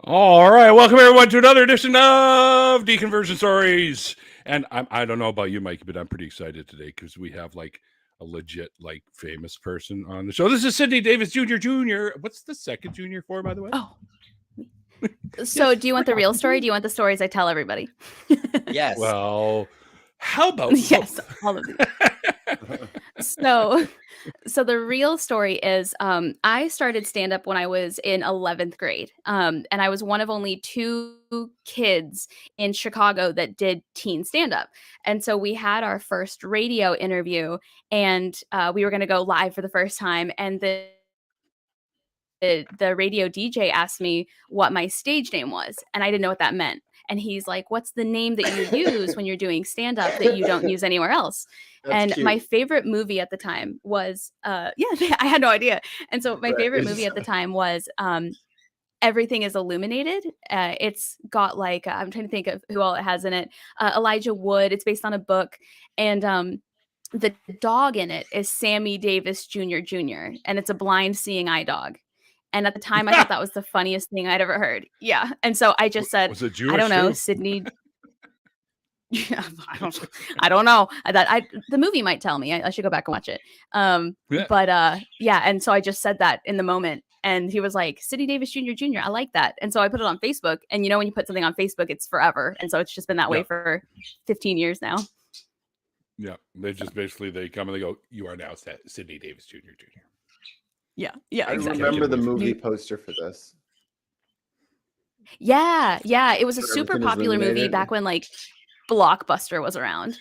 All right, welcome everyone to another edition of Deconversion Stories. And I don't know about you, Mike, but I'm pretty excited today because we have like a legit, like, famous person on the show. This is Sidney Davis Jr. What's the second junior for, by the way? Oh. So do you want the real story? Do you want the stories I tell everybody? Yes. Well, how about yes, all of these. So the real story is I started stand-up when I was in 11th grade. And I was one of only 2 kids in Chicago that did teen stand-up. And so we had our first radio interview and we were going to go live for the first time. And the radio DJ asked me what my stage name was, and I didn't know what that meant. And he's like, "What's the name that you use when you're doing stand-up that you don't use anywhere else?" That's and cute. My favorite movie at the time was I had no idea. And so my favorite movie at the time was Everything is Illuminated. It's got like I'm trying to think of who all it has in it. Elijah Wood. It's based on a book, and the dog in it is Sammy Davis Jr., and it's a blind seeing eye dog. And at the time, I thought that was the funniest thing I'd ever heard. Yeah. And so I just said, Was it Jewish I don't know, too? Sidney. Yeah, I don't know. The movie might tell me. I should go back and watch it. Yeah. And so I just said that in the moment. And he was like, Sidney Davis Jr. I like that. And so I put it on Facebook. And you know, when you put something on Facebook, it's forever. And so it's just been that way for 15 years now. Yeah. They just basically, they come and they go, "You are now Sidney Davis Jr. Yeah, I exactly. remember the movie poster for this. Yeah. It was a super Everything is popular movie Illuminated. back when like Blockbuster was around.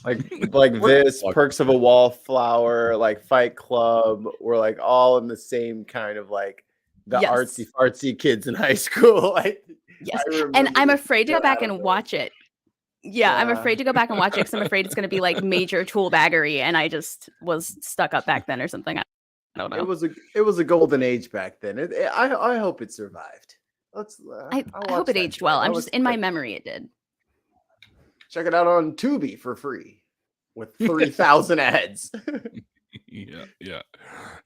Like this, Perks of a Wallflower, like Fight Club, were like all in the same kind of like the Yes. artsy kids in high school. Yes. And I'm afraid to go back and watch it. Yeah, I'm afraid to go back and watch it because I'm afraid it's going to be like major tool baggery, and I just was stuck up back then or something. I don't know. It was a golden age back then. I hope it survived. I hope it aged well. I'm just in my memory it did. Check it out on Tubi for free with 3,000 ads. Yeah.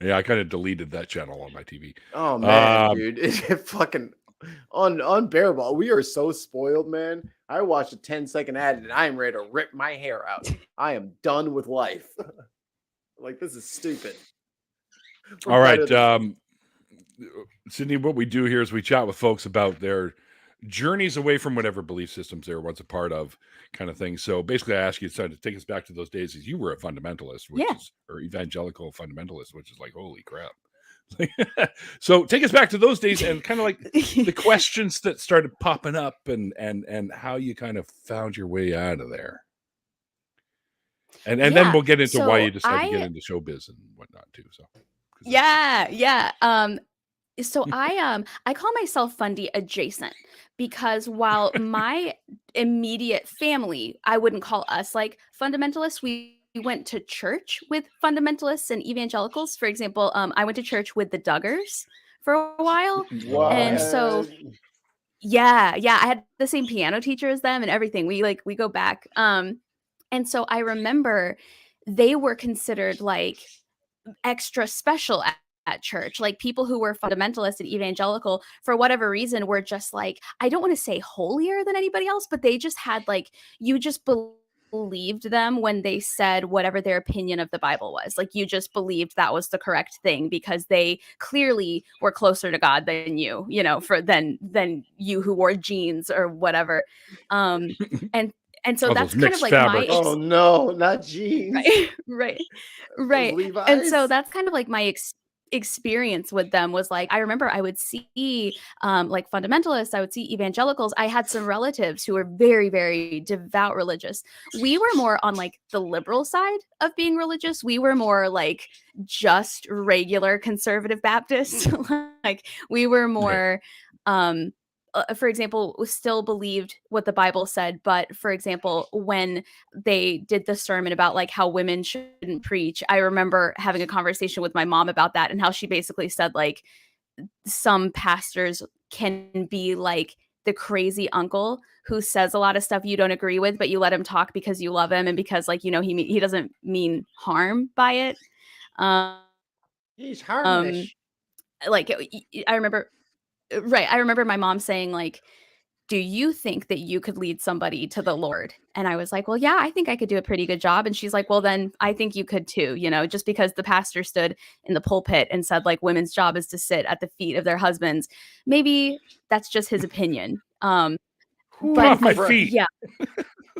I kind of deleted that channel on my TV. Oh man, dude, it's fucking unbearable. We are so spoiled, man. I watched a 10-second ad and I'm ready to rip my hair out. I am done with life. Like, this is stupid. All right, Sidney, what we do here is we chat with folks about their journeys away from whatever belief systems they were once a part of, kind of thing. So basically, I ask you to take us back to those days as you were a fundamentalist, or evangelical fundamentalist, which is like, holy crap. So take us back to those days and kind of like the questions that started popping up and how you kind of found your way out of there. And then we'll get into why you decided to get into showbiz and whatnot too. So So I call myself Fundy adjacent because while my immediate family, I wouldn't call us like fundamentalists. We went to church with fundamentalists and evangelicals. For example, I went to church with the Duggars for a while. What? And so yeah, I had the same piano teacher as them and everything. We go back. And so I remember they were considered like extra special at church. Like people who were fundamentalist and evangelical for whatever reason were just like, I don't want to say holier than anybody else, but they just had like, you just believed them when they said whatever their opinion of the Bible was. Like you just believed that was the correct thing because they clearly were closer to God than you, than you who wore jeans or whatever. And so that's kind of like fabrics. Oh no, not jeans. Right. And so that's kind of like my experience with them was like, I remember I would see like fundamentalists, I would see evangelicals. I had some relatives who were very, very devout religious. We were more on like the liberal side of being religious. We were more like just regular conservative Baptists. Like we were more, for example, still believed what the Bible said. But for example, when they did the sermon about like how women shouldn't preach, I remember having a conversation with my mom about that and how she basically said like some pastors can be like the crazy uncle who says a lot of stuff you don't agree with, but you let him talk because you love him and because like, he doesn't mean harm by it. He's harmless. Like I remember Right. I remember my mom saying, like, do you think that you could lead somebody to the Lord? And I was like, well, yeah, I think I could do a pretty good job. And she's like, well, then I think you could too, just because the pastor stood in the pulpit and said, like, women's job is to sit at the feet of their husbands. Maybe that's just his opinion. But off my feet. Yeah.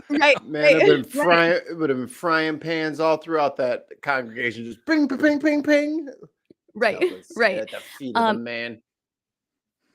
Right. Man, it would have been frying pans all throughout that congregation, just ping, ping, ping, ping, ping. Right. Right. At the feet of the man.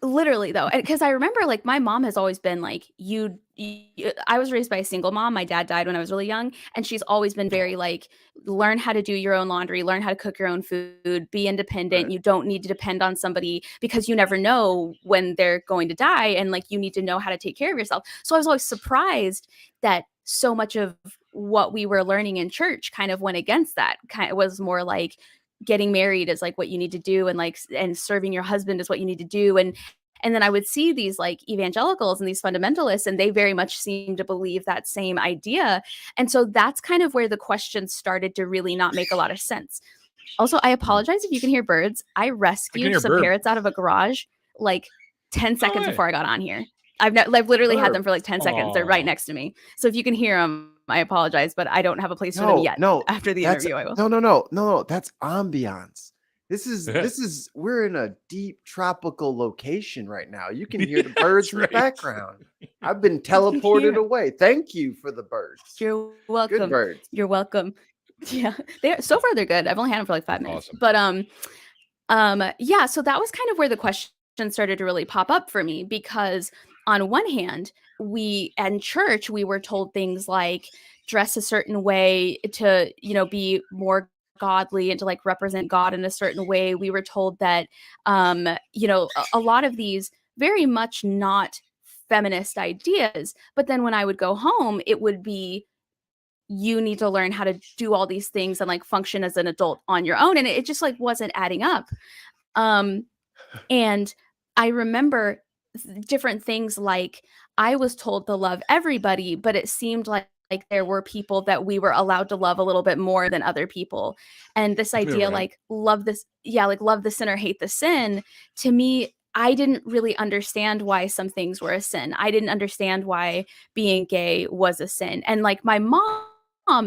Literally though, because I remember, like, my mom has always been like, I was raised by a single mom. My dad died when I was really young, and she's always been very like, learn how to do your own laundry, learn how to cook your own food, be independent. Right. You don't need to depend on somebody, because you never know when they're going to die, and like, you need to know how to take care of yourself. So I was always surprised that so much of what we were learning in church kind of went against that. Kind of was more like, getting married is like what you need to do, and serving your husband is what you need to do. And then I would see these like evangelicals and these fundamentalists, and they very much seem to believe that same idea. And so that's kind of where the questions started to really not make a lot of sense. Also, I apologize if you can hear birds. I rescued some parrots out of a garage like 10 seconds before I got on here. I've literally had them for like 10 seconds. They're right next to me. So if you can hear them, I apologize, but I don't have a place for them yet. No, after the interview, I will. No. That's ambiance. This is we're in a deep tropical location right now. You can hear the birds in the background. I've been teleported away. Thank you for the birds. You're welcome. Good birds. You're welcome. Yeah, so far they're good. I've only had them for like 5 minutes. Awesome. But yeah, so that was kind of where the question started to really pop up for me, because on one hand, in church, we were told things like dress a certain way to, be more godly and to like represent God in a certain way. We were told that, a lot of these very much not feminist ideas. But then when I would go home, it would be, you need to learn how to do all these things and like function as an adult on your own. And it just like wasn't adding up. And I remember different things like, I was told to love everybody, but it seemed like there were people that we were allowed to love a little bit more than other people. And this idea, like, love the sinner, hate the sin, to me, I didn't really understand why some things were a sin. I didn't understand why being gay was a sin. And like, my mom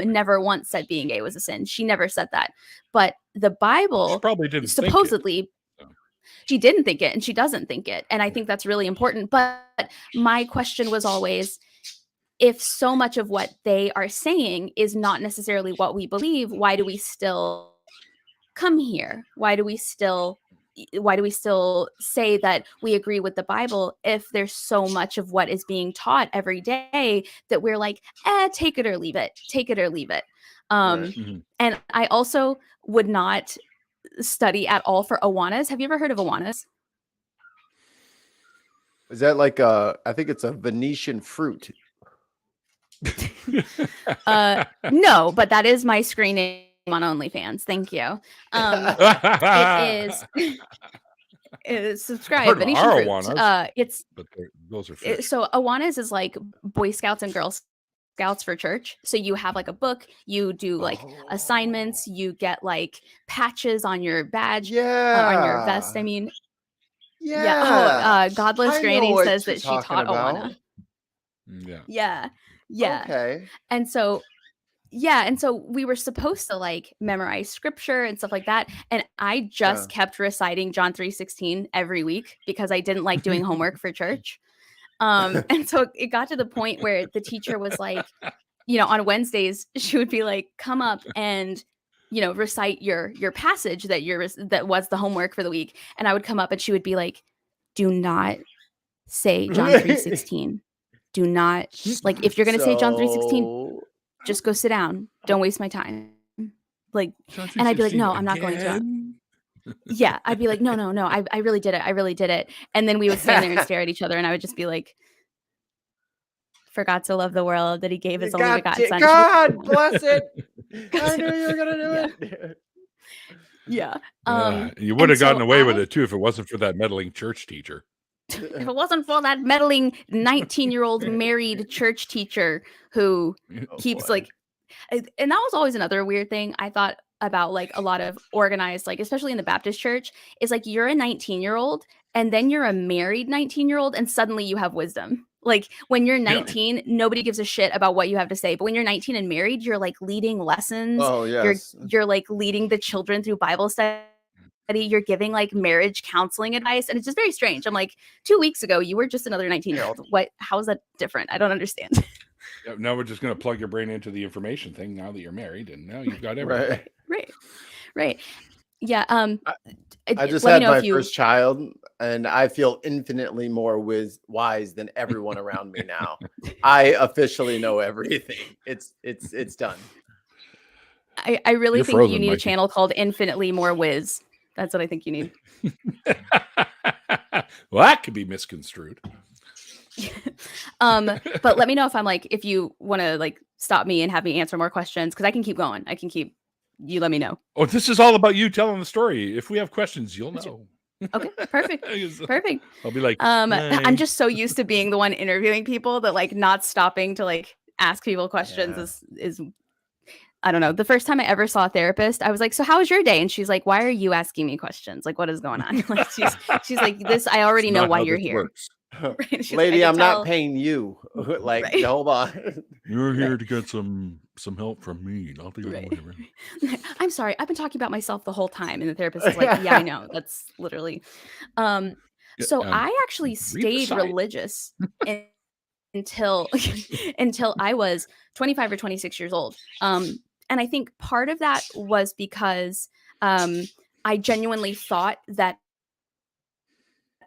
never once said being gay was a sin. She never said that. But the Bible she probably didn't supposedly she didn't think it, and she doesn't think it. And I think that's really important. But my question was always, if so much of what they are saying is not necessarily what we believe, why do we still come here? Why do we still say that we agree with the Bible if there's so much of what is being taught every day that we're like, take it or leave it. And I also would not study at all for Awanas. Have you ever heard of Awanas? Is that like I think it's a Venetian fruit. No, but that is my screen name on OnlyFans. Thank you. It is subscribe. Venetian fruit. Awanas, but those are fish. So Awanas is like Boy Scouts and Girl Scouts for church. So you have like a book, you do like assignments, you get like patches on your badge, on your vest. I mean, Godless Granny says that she taught Awana. Yeah. Okay. And so we were supposed to like memorize scripture and stuff like that. And I just kept reciting John 3:16 every week because I didn't like doing homework for church. And so it got to the point where the teacher was like, on Wednesdays, she would be like, come up and, recite your passage that was the homework for the week. And I would come up and she would be like, do not say John 3:16. Do not, like, if you're going to say John 3:16, just go sit down. Don't waste my time. Like, and I'd be like, no, I'm not going to. Yeah, I'd be like, no, I really did it. I really did it. And then we would stand there and stare at each other, and I would just be like, for God to love the world that he gave his only begotten son. God bless it. I knew you were going to do it. Yeah. You would have gotten away with it, too, if it wasn't for that meddling church teacher. If it wasn't for that meddling 19-year-old married church teacher who keeps like, and that was always another weird thing I thought about, like a lot of organized, like especially in the Baptist church, is like, you're a 19-year-old and then you're a married 19-year-old and suddenly you have wisdom. Like when you're 19, nobody gives a shit about what you have to say. But when you're 19 and married, you're like leading lessons. Oh, yes. You're like leading the children through Bible study. You're giving like marriage counseling advice. And it's just very strange. I'm like, 2 weeks ago, you were just another 19-year-old. How is that different? I don't understand. Now we're just going to plug your brain into the information thing now that you're married, and now you've got everything. Right. Yeah. I just had my first child, and I feel infinitely more wise than everyone around me now. I officially know everything. It's done. I really think you need a channel called Infinitely More Wiz. That's what I think you need. Well, that could be misconstrued. But let me know if you want to like stop me and have me answer more questions, because I can keep going. You let me know. Oh, this is all about you telling the story. If we have questions, you'll know. Okay, perfect. I'll be like, I'm just so used to being the one interviewing people that like not stopping to like ask people questions is I don't know. The first time I ever saw a therapist, I was like, "So how was your day?" And she's like, "Why are you asking me questions? Like, what is going on?" Like she's like, "This, I already know why you're here." Right? Lady, I'm not paying you. Like, hold on. You're here to get some help from me, not the other way. I'm sorry. I've been talking about myself the whole time. And the therapist is like, "Yeah, I know. That's literally." So I actually stayed religious until I was 25 or 26 years old. And I think part of that was because I genuinely thought that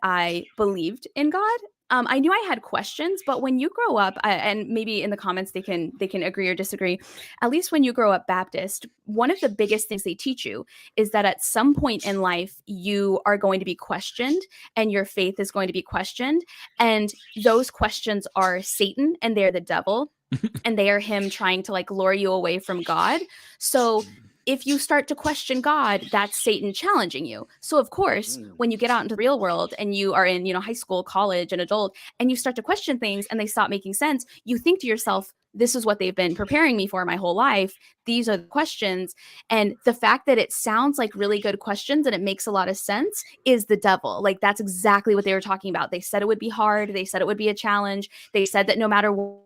I believed in God. I knew I had questions, but when you grow up, and maybe in the comments they can agree or disagree, at least when you grow up Baptist, one of the biggest things they teach you is that at some point in life, you are going to be questioned and your faith is going to be questioned. And those questions are Satan and they're the devil and they are him trying to like lure you away from God. So if you start to question God, that's Satan challenging you. So of course, when you get out into the real world and you are in, high school, college, and adult, and you start to question things and they stop making sense, you think to yourself, this is what they've been preparing me for my whole life. These are the questions. And the fact that it sounds like really good questions and it makes a lot of sense is the devil. Like that's exactly what they were talking about. They said it would be hard. They said it would be a challenge. They said that no matter what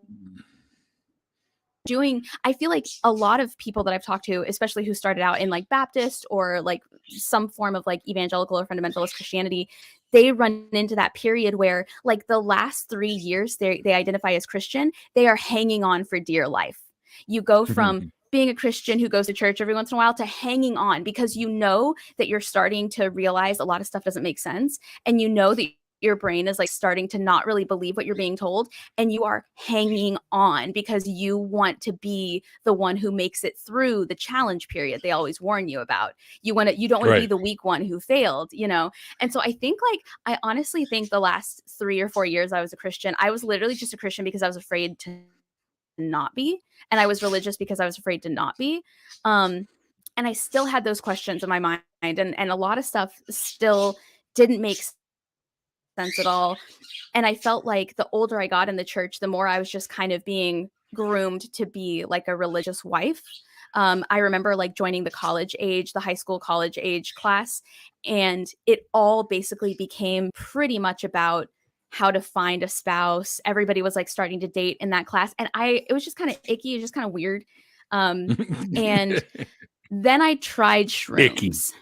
I feel like a lot of people that I've talked to, especially who started out in like Baptist or like some form of like evangelical or fundamentalist Christianity, they run into that period where like the last 3 years they identify as Christian, they are hanging on for dear life. You go from being a Christian who goes to church every once in a while to hanging on because you know that you're starting to realize a lot of stuff doesn't make sense. And you know that your brain is like starting to not really believe what you're being told, and you are hanging on because you want to be the one who makes it through the challenge period they always warn you about. You don't want to be the weak one who failed, And so I think I honestly think the last 3 or 4 years I was a Christian, I was literally just a Christian because I was afraid to not be, and I was religious because I was afraid to not be. And I still had those questions in my mind, and a lot of stuff still didn't make sense at all. And I felt like the older I got in the church, the more I was just kind of being groomed to be like a religious wife. I remember like joining the high school college age class, and it all basically became pretty much about how to find a spouse. Everybody was like starting to date in that class, and it was just kind of icky, it was just kind of weird. And then I tried shrooms.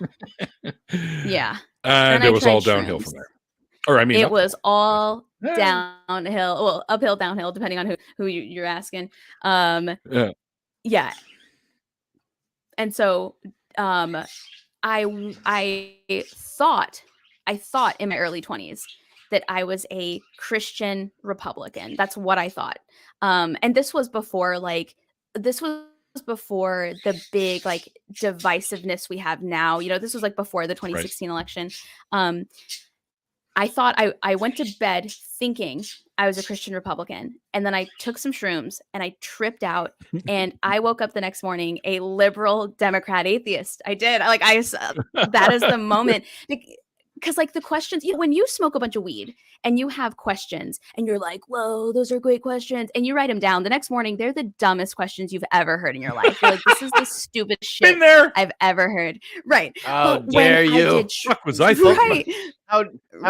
Yeah. And it was all downhill from there. Or it was all downhill. Well, uphill, downhill, depending on who you're asking. Yeah. And so I thought in my early 20s that I was a Christian Republican. That's what I thought. And this was before before the big like divisiveness we have now. This was like before the 2016 election. I thought I went to bed thinking I was a Christian Republican, and then I took some shrooms and I tripped out, and I woke up the next morning a liberal Democrat atheist. I did. That is the moment. because like the questions, when you smoke a bunch of weed and you have questions and you're like, whoa, those are great questions, and you write them down, the next morning they're the dumbest questions you've ever heard in your life. You're like, this is the stupidest shit Been there. I've ever heard. Right. How But dare when you? I did Fuck was I thinking? right. How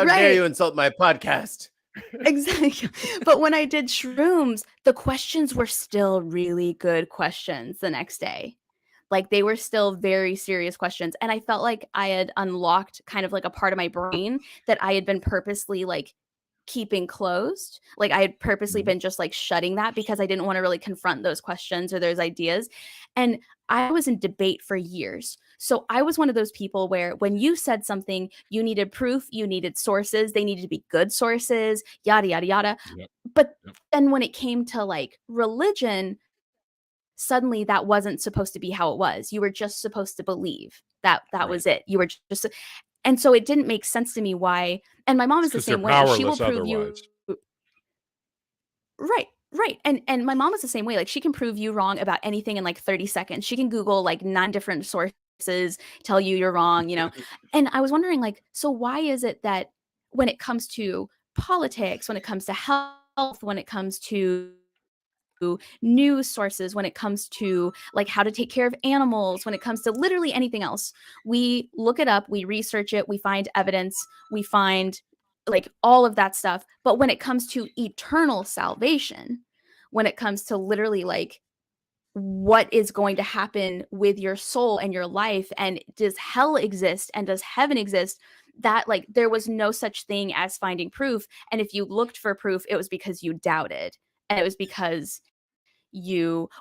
dare you insult my podcast? Exactly. But when I did shrooms, the questions were still really good questions the next day. Like they were still very serious questions. And I felt like I had unlocked kind of like a part of my brain that I had been purposely like keeping closed. Like I had purposely been just like shutting that because I didn't want to really confront those questions or those ideas. And I was in debate for years. So I was one of those people where when you said something, you needed proof, you needed sources, they needed to be good sources, yada, yada, yada. Yep. But Yep. then when it came to like religion, suddenly that wasn't supposed to be how it was. You were just supposed to believe that Right. was it. You were just, and so it didn't make sense to me why. And my mom is the 'Cause they're same way. She will powerless prove otherwise. you. Right. And my mom is the same way. Like she can prove you wrong about anything in like 30 seconds. She can Google like 9 different sources, tell you you're wrong, And I was wondering like, so why is it that when it comes to politics, when it comes to health, when it comes to news sources, when it comes to like how to take care of animals, when it comes to literally anything else, we look it up, we research it, we find evidence, we find like all of that stuff. But when it comes to eternal salvation, when it comes to literally like what is going to happen with your soul and your life, and does hell exist and does heaven exist, that like there was no such thing as finding proof. And if you looked for proof, it was because you doubted, and it was because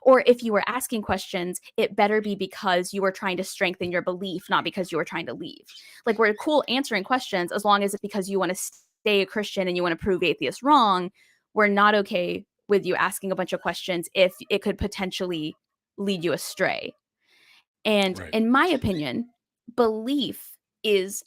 or if you were asking questions, it better be because you were trying to strengthen your belief, not because you were trying to leave. Like we're cool answering questions as long as it's because you want to stay a Christian and you want to prove atheists wrong. We're not okay with you asking a bunch of questions if it could potentially lead you astray. And Right. in my opinion, belief is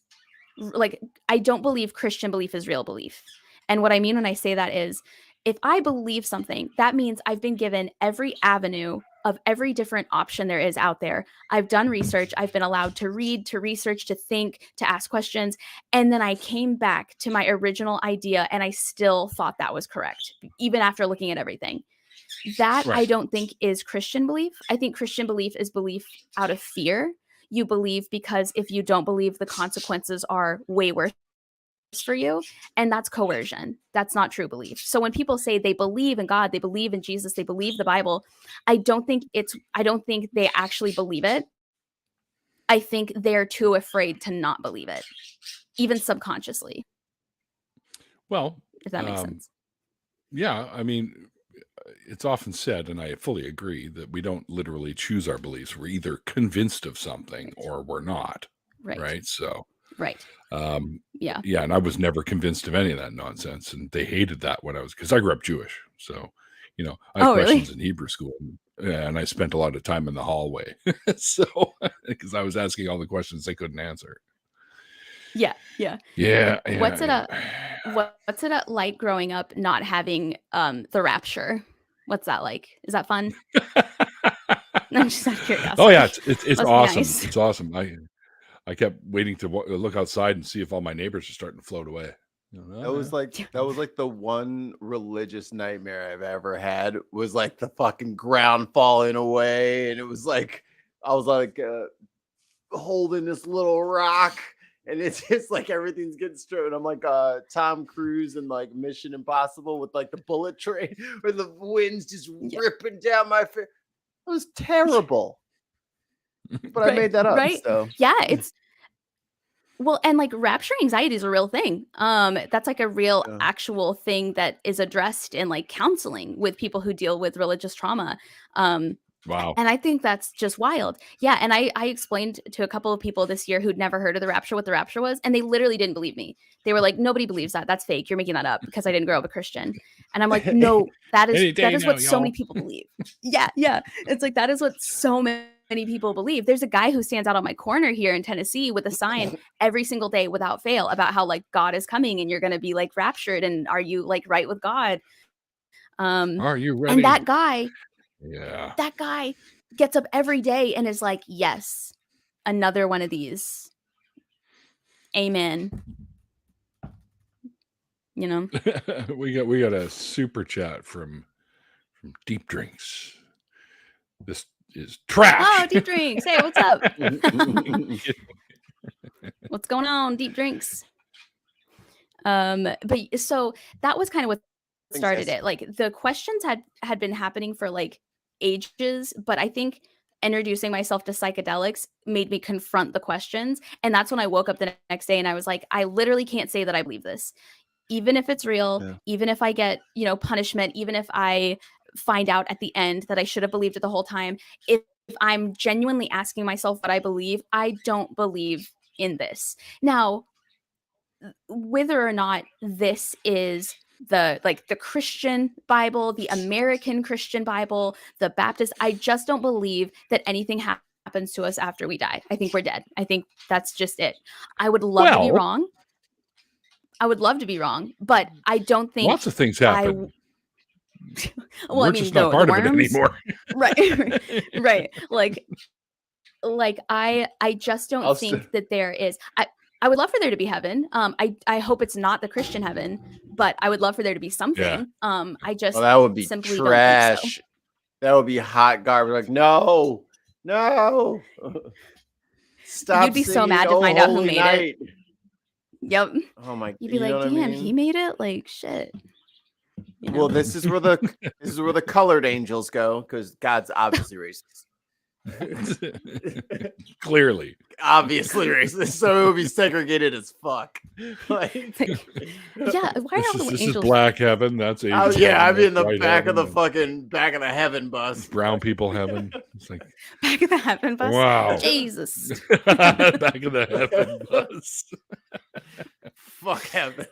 like, I don't believe Christian belief is real belief. And what I mean when I say that is, if I believe something, that means I've been given every avenue of every different option there is out there. I've done research. I've been allowed to read, to research, to think, to ask questions. And then I came back to my original idea and I still thought that was correct, even after looking at everything. That Right. I don't think is Christian belief. I think Christian belief is belief out of fear. You believe because if you don't believe, the consequences are way worse for you, and that's coercion. That's not true belief. So when people say they believe in God, they believe in Jesus, they believe the Bible, I don't think they actually believe it. I think they're too afraid to not believe it, even subconsciously. Well, if that makes sense. Yeah, I mean, it's often said, and I fully agree, that we don't literally choose our beliefs. We're either convinced of something or we're not. Right. So, right. Yeah, and I was never convinced of any of that nonsense, and they hated that when because I grew up Jewish, so I had questions in Hebrew school, and I spent a lot of time in the hallway, so because I was asking all the questions they couldn't answer. Yeah. What's it like growing up not having the rapture? What's that like? Is that fun? I'm just out of curiosity. Oh yeah, it's awesome. Nice. It's awesome. I kept waiting to look outside and see if all my neighbors are starting to float away. That was like the one religious nightmare I've ever had, was like the fucking ground falling away, and it was like I was like holding this little rock, and it's just like everything's getting straight. And I'm like Tom Cruise in like Mission Impossible with like the bullet train, where the wind's just ripping down my face. It was terrible. But I made that up. Right? So yeah, it's and like rapture anxiety is a real thing. That's like a real actual thing that is addressed in like counseling with people who deal with religious trauma. Wow. And I think that's just wild. Yeah. And I explained to a couple of people this year who'd never heard of the rapture what the rapture was, and they literally didn't believe me. They were like, nobody believes that. That's fake. You're making that up, because I didn't grow up a Christian. And I'm like, no, that is what so many people believe. Yeah. It's like, that is what so many people believe. There's a guy who stands out on my corner here in Tennessee with a sign every single day without fail about how like God is coming and you're going to be like raptured, and are you like right with God? Are you ready? And that guy gets up every day and is like, yes, another one of these. Amen. You know, we got a super chat from Deep Drinks. This is trash. Oh, Deep Drinks. Hey, what's up? What's going on, Deep Drinks? But so that was kind of what started it. Like the questions had been happening for like ages, but I think introducing myself to psychedelics made me confront the questions. And that's when I woke up the next day and I was like, I literally can't say that I believe this. Even if it's real, even if I get, punishment, even if I find out at the end that I should have believed it the whole time, if I'm genuinely asking myself what I believe, I don't believe in this. Now, whether or not this is the Christian Bible, the American Christian Bible, the Baptist, I just don't believe that anything happens to us after we die. I think we're dead. I think that's just it. I would love to be wrong. I would love to be wrong, but I don't think lots of things happen. Well, we're just not part of it anymore. Right. Like I just don't think that there is. I would love for there to be heaven. I hope it's not the Christian heaven, but I would love for there to be something. Yeah. I just that would be simply trash. Don't think so. That would be hot garbage. Like, no. Stop. You'd be so mad to find out who made it. Yep. Oh my. You'd be like, damn, he made it. Like shit. Well, this is where the colored angels go because God's obviously racist. Clearly, obviously racist, so it would be segregated as fuck. Like, yeah, why are all the this angels? Is black heaven. That's Asian I'd be in the back of the fucking back of the heaven bus. Brown people heaven. It's like back of the heaven bus. Wow, Jesus. Back of the heaven bus. Fuck heaven.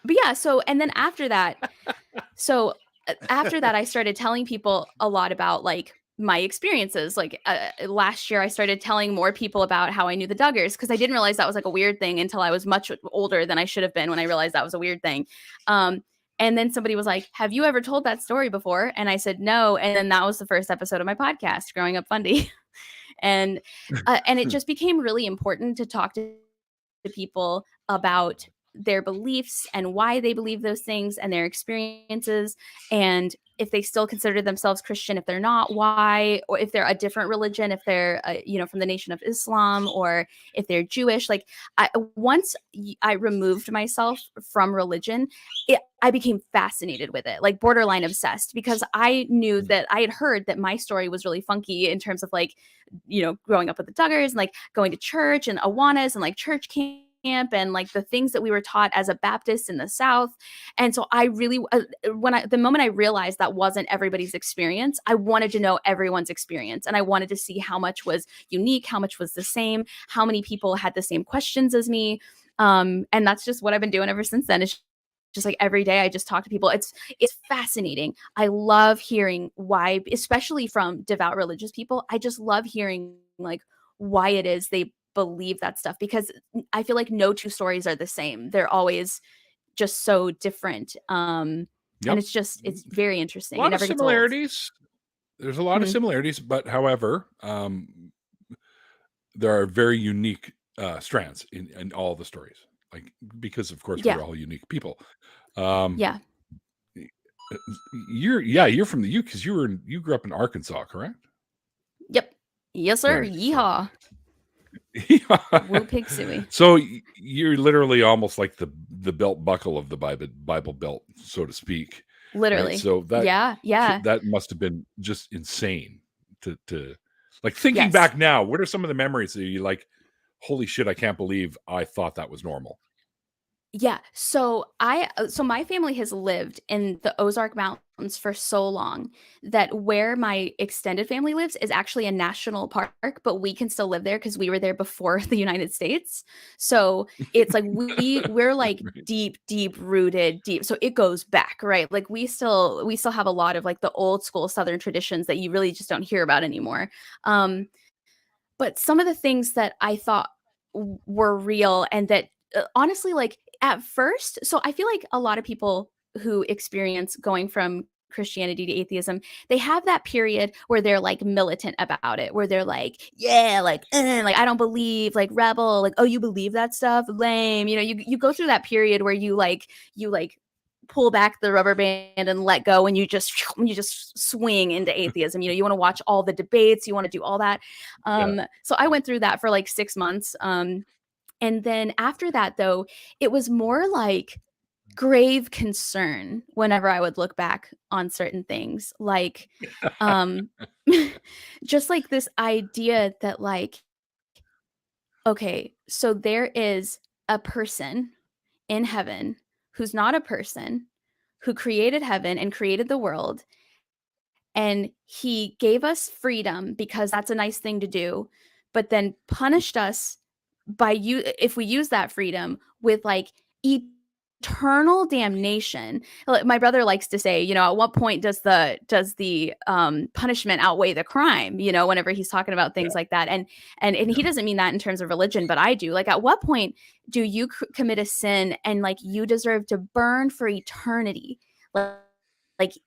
But yeah, so and then after that, I started telling people a lot about like my experiences. Like last year, I started telling more people about how I knew the Duggars because I didn't realize that was like a weird thing until I was much older than I should have been when I realized that was a weird thing. And then somebody was like, "Have you ever told that story before?" And I said, "No." And then that was the first episode of my podcast, Growing Up Fundy. and it just became really important to talk to people about their beliefs and why they believe those things and their experiences, and if they still consider themselves Christian, if they're not, why, or if they're a different religion, if they're from the Nation of Islam, or if they're Jewish. Like once I removed myself from religion, I became fascinated with it, like borderline obsessed, because I knew that I had heard that my story was really funky in terms of like, growing up with the Duggars and like going to church and Awanas and like church camp and like the things that we were taught as a Baptist in the South. And so I really, the moment I realized that wasn't everybody's experience, I wanted to know everyone's experience. And I wanted to see how much was unique, how much was the same, how many people had the same questions as me. And that's just what I've been doing ever since then. It's just like every day I just talk to people. It's fascinating. I love hearing why, especially from devout religious people. I just love hearing like why it is they believe that stuff, because I feel like no two stories are the same. They're always just so different. And it's very interesting. A lot of similarities. There's a lot of similarities, but however, there are very unique strands in all the stories. Like, because of course we're all unique people. You're from the U because you grew up in Arkansas, correct? Yep. Yes, sir. Right. Yeehaw. Woo pig suey. So you're literally almost like the belt buckle of the Bible belt, so to speak. Literally. Right? So that that must have been just insane to like thinking back now. What are some of the memories that you like? Holy shit! I can't believe I thought that was normal. Yeah. So my family has lived in the Ozark Mountains for so long that where my extended family lives is actually a national park, but we can still live there because we were there before the United States. So it's like we're like right. deep rooted. So it goes back, right? Like we still have a lot of like the old school Southern traditions that you really just don't hear about anymore. But some of the things that I thought were real and that honestly, like at first, so I feel like a lot of people who experience going from Christianity to atheism, they have that period where they're like militant about it, where they're like, yeah, like I don't believe, like rebel, like, oh, you believe that stuff, lame, you know. You go through that period where you pull back the rubber band and let go, and you just swing into atheism. You know, you want to watch all the debates, you want to do all that. So I went through that for like 6 months. And then after that, though, it was more like grave concern whenever I would look back on certain things, like just like this idea that like, okay, so there is a person in heaven who's not a person, who created heaven and created the world, and he gave us freedom because that's a nice thing to do, but then punished us by you if we use that freedom with like eternal damnation. Like, my brother likes to say, you know, at what point does the punishment outweigh the crime, you know, whenever he's talking about things like that. And he doesn't mean that in terms of religion, but I do. Like, at what point do you commit a sin and like you deserve to burn for eternity? Like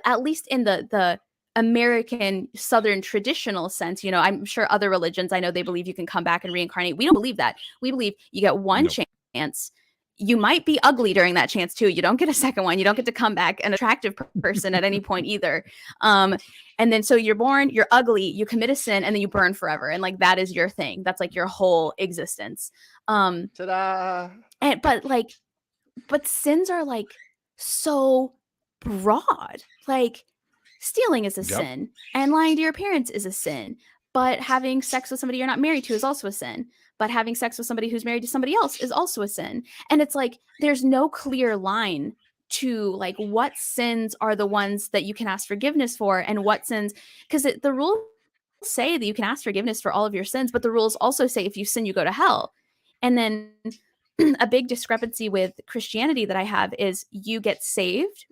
at least in the American Southern traditional sense, you know, I'm sure other religions, I know they believe you can come back and reincarnate. We don't believe that. We believe you get one chance. You might be ugly during that chance too. You don't get a second one. You don't get to come back an attractive person at any point either. And then so you're born, you're ugly, you commit a sin, and then you burn forever. And like that is your thing. That's like your whole existence. Ta-da! But sins are like so broad. Like stealing is a sin, and lying to your parents is a sin. But having sex with somebody you're not married to is also a sin. But having sex with somebody who's married to somebody else is also a sin. And it's like, there's no clear line to like what sins are the ones that you can ask forgiveness for and what sins, because the rules say that you can ask forgiveness for all of your sins, but the rules also say if you sin, you go to hell. And then a big discrepancy with Christianity that I have is you get saved.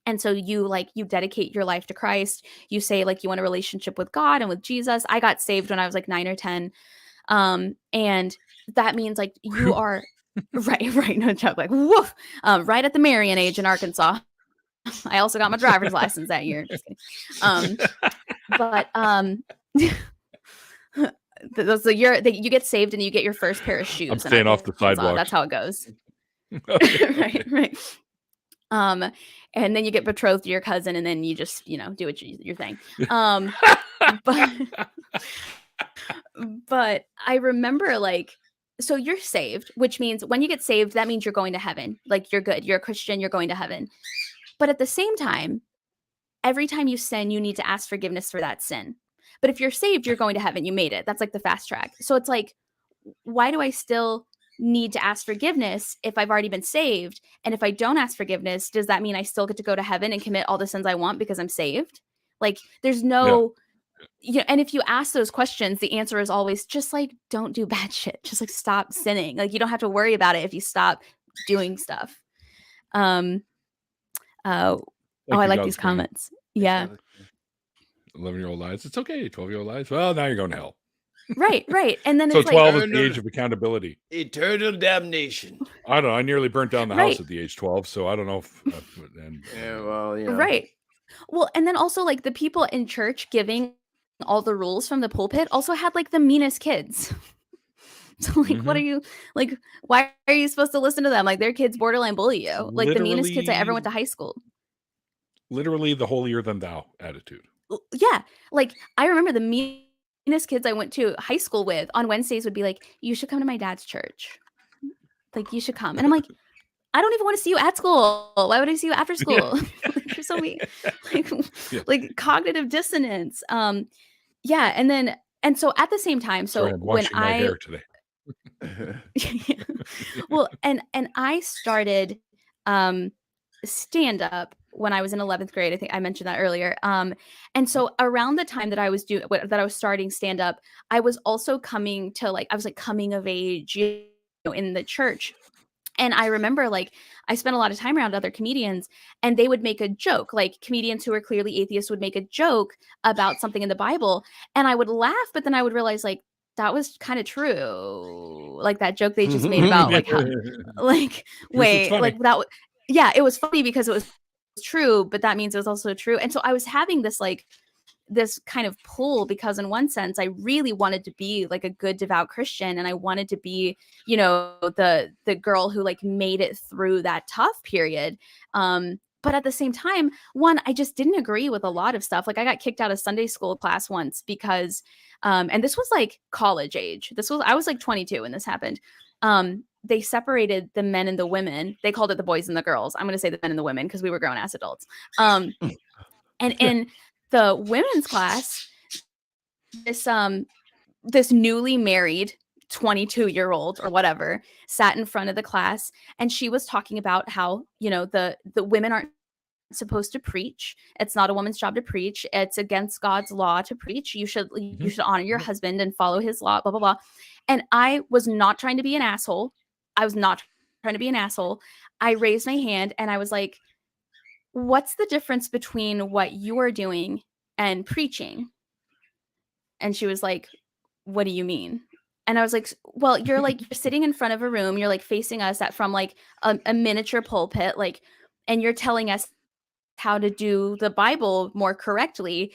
And so you dedicate your life to Christ. You say like you want a relationship with God and with Jesus. I got saved when I was like 9 or 10. And that means like you are right. No joke. Like, woof, right at the Marion age in Arkansas. I also got my driver's license that year. Just kidding. So you get saved and you get your first pair of shoes. I'm staying off the sidewalk. That's how it goes. Right. And then you get betrothed to your cousin, and then you just, you know, do your thing. But I remember like, so you're saved, which means when you get saved, that means you're going to heaven. Like you're good. You're a Christian. You're going to heaven. But at the same time, every time you sin, you need to ask forgiveness for that sin. But if you're saved, you're going to heaven. You made it. That's like the fast track. So it's like, why do I still need to ask forgiveness if I've already been saved? And if I don't ask forgiveness, does that mean I still get to go to heaven and commit all the sins I want because I'm saved? Like there's no, and if you ask those questions, the answer is always just like, don't do bad shit. Just like stop sinning. Like you don't have to worry about it if you stop doing stuff. I like these comments. Yeah. 11-year-old lies. It's okay. 12-year-old lies. Well, now you're going to hell. Right. And then so it's 12 like, is the age of accountability. Eternal damnation. I don't know. I nearly burnt down the house at the age 12, so I don't know if. Well, you know. Right. Well, and then also like the people in church giving all the rules from the pulpit also had like the meanest kids. So like, what are you like? Why are you supposed to listen to them? Like their kids borderline bully you. Like the meanest kids I ever went to high school. Literally the holier than thou attitude. Yeah. Like I remember the meanest kids I went to high school with on Wednesdays would be like, you should come to my dad's church. Like you should come. And I'm like, I don't even want to see you at school. Why would I see you after school? Like, you're so mean. Like cognitive dissonance. And so at the same time, so sorry, I'm washing my hair today. Well, and I started stand up when I was in 11th grade. I think I mentioned that earlier. And so around the time that I was starting stand up, I was also coming of age, you know, in the church. And I remember like I spent a lot of time around other comedians, and they would make a joke, like comedians who were clearly atheists would make a joke about something in the Bible, and I would laugh, but then I would realize like that was kind of true. Like that joke they just made about like how, like, wait, like that. Yeah, it was funny because it was true, but that means it was also true. And so I was having this like this kind of pull, because in one sense I really wanted to be like a good devout Christian, and I wanted to be, you know, the girl who like made it through that tough period. But at the same time, one, I just didn't agree with a lot of stuff. Like I got kicked out of Sunday school class once because and this was like college age. I was like 22 when this happened. They separated the men and the women. They called it the boys and the girls. I'm going to say the men and the women because we were grown ass adults. And in the women's class, this newly married 22-year-old or whatever sat in front of the class, and she was talking about how, you know, the women aren't supposed to preach. It's not a woman's job to preach. It's against God's law to preach. You should honor your husband and follow his law, blah, blah, blah. And I was not trying to be an asshole. I raised my hand and I was like, what's the difference between what you are doing and preaching? And she was like, what do you mean? And I was like, well, you're sitting in front of a room, you're like facing us from like a miniature pulpit, like, and you're telling us how to do the Bible more correctly.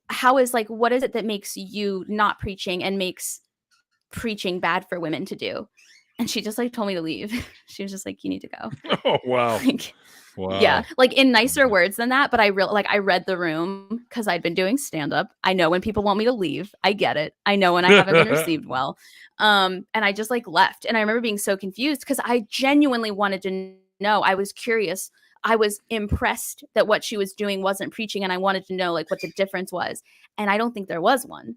How is like, what is it that makes you not preaching and makes preaching bad for women to do? And she just like told me to leave. She was just like, you need to go. Oh, wow. Like, wow. Yeah, like in nicer words than that. But I read the room because I'd been doing stand-up. I know when people want me to leave. I get it. I know when I haven't been received well. And I just like left. And I remember being so confused because I genuinely wanted to know. I was curious. I was impressed that what she was doing wasn't preaching. And I wanted to know like what the difference was. And I don't think there was one.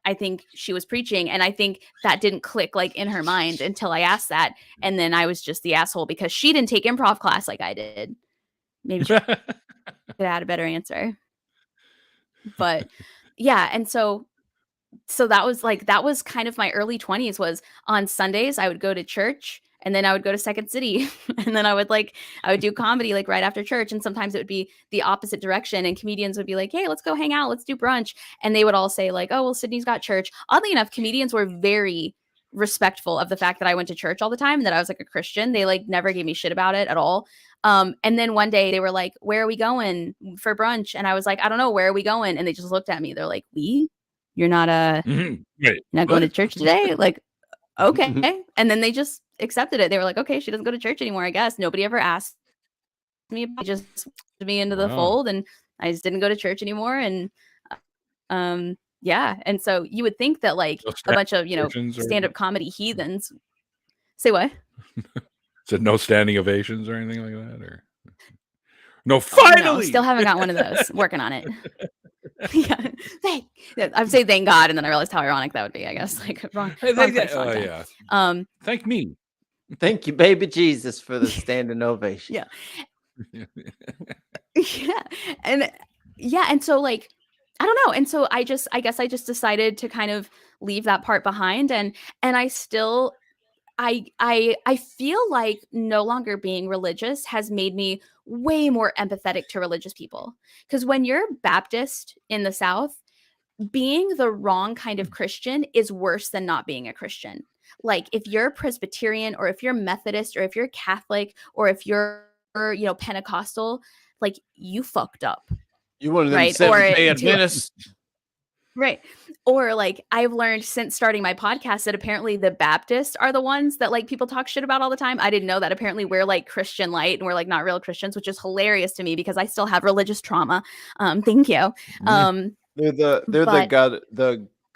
I think she was preaching, and I think that didn't click like in her mind until I asked that. And then I was just the asshole because she didn't take improv class like I did. Maybe she could have had a better answer. But yeah, and so that was kind of my early 20s. Was on Sundays I would go to church, and then I would go to Second City, and then I would do comedy like right after church. And sometimes it would be the opposite direction, and comedians would be like, hey, let's go hang out, let's do brunch. And they would all say like, oh, well, Sydney's got church. Oddly enough, comedians were very respectful of the fact that I went to church all the time and that I was like a Christian. They like never gave me shit about it at all. And then one day they were like, where are we going for brunch? And I was like, I don't know, where are we going? And they just looked at me. They're like, you're not not going to church today? Like, okay. And then they just accepted it. They were like, okay, she doesn't go to church anymore, I guess. Nobody ever asked me. They just put me into the fold, and I just didn't go to church anymore. And yeah. And so you would think that like a bunch of, stand-up comedy heathens. Say what? Said no standing ovations or anything like that? Or no, finally! No, still haven't got one of those. Working on it. Yeah, I'd say thank God, and then I realized how ironic that would be. I guess like wrong place, wrong time. Thank me. Thank you, baby Jesus, for the standing ovation. Yeah. And so like I don't know. And so I guess I just decided to kind of leave that part behind, and I still I feel like no longer being religious has made me way more empathetic to religious people. Because when you're Baptist in the South, being the wrong kind of Christian is worse than not being a Christian. Like if you're Presbyterian, or if you're Methodist, or if you're Catholic, or if you're Pentecostal, like you fucked up. You one of them Seventh-day Adventists. Right. Or like I've learned since starting my podcast that apparently the Baptists are the ones that like people talk shit about all the time. I didn't know that. Apparently we're like Christian light and we're like not real Christians, which is hilarious to me because I still have religious trauma. Thank you. They're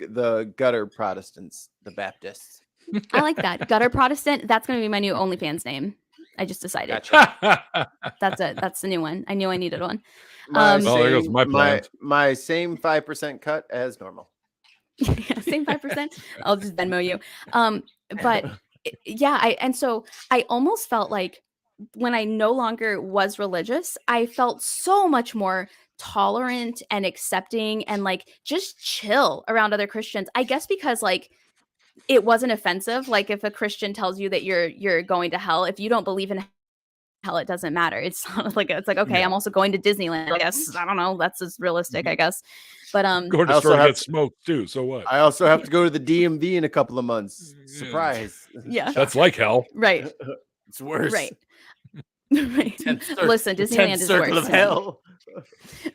the gutter Protestants, the Baptists. I like that. Gutter Protestant. That's going to be my new OnlyFans name. I just decided. Gotcha. That's the new one. I knew I needed one. There goes my same 5% cut as normal. Yeah, same 5%. I'll just Venmo you. But yeah, I almost felt like when I no longer was religious, I felt so much more tolerant and accepting and like just chill around other Christians. I guess because like it wasn't offensive. Like if a Christian tells you that you're going to hell, if you don't believe in hell, it doesn't matter. It's like okay, yeah. I'm also going to Disneyland. I guess I don't know. That's as realistic, I guess. But go to the store and get smoked too. So what? I also have to go to the DMV in a couple of months. Surprise. Yeah, that's like hell. Right. It's worse. Right. Right. Listen, Disneyland is circle worse. of hell.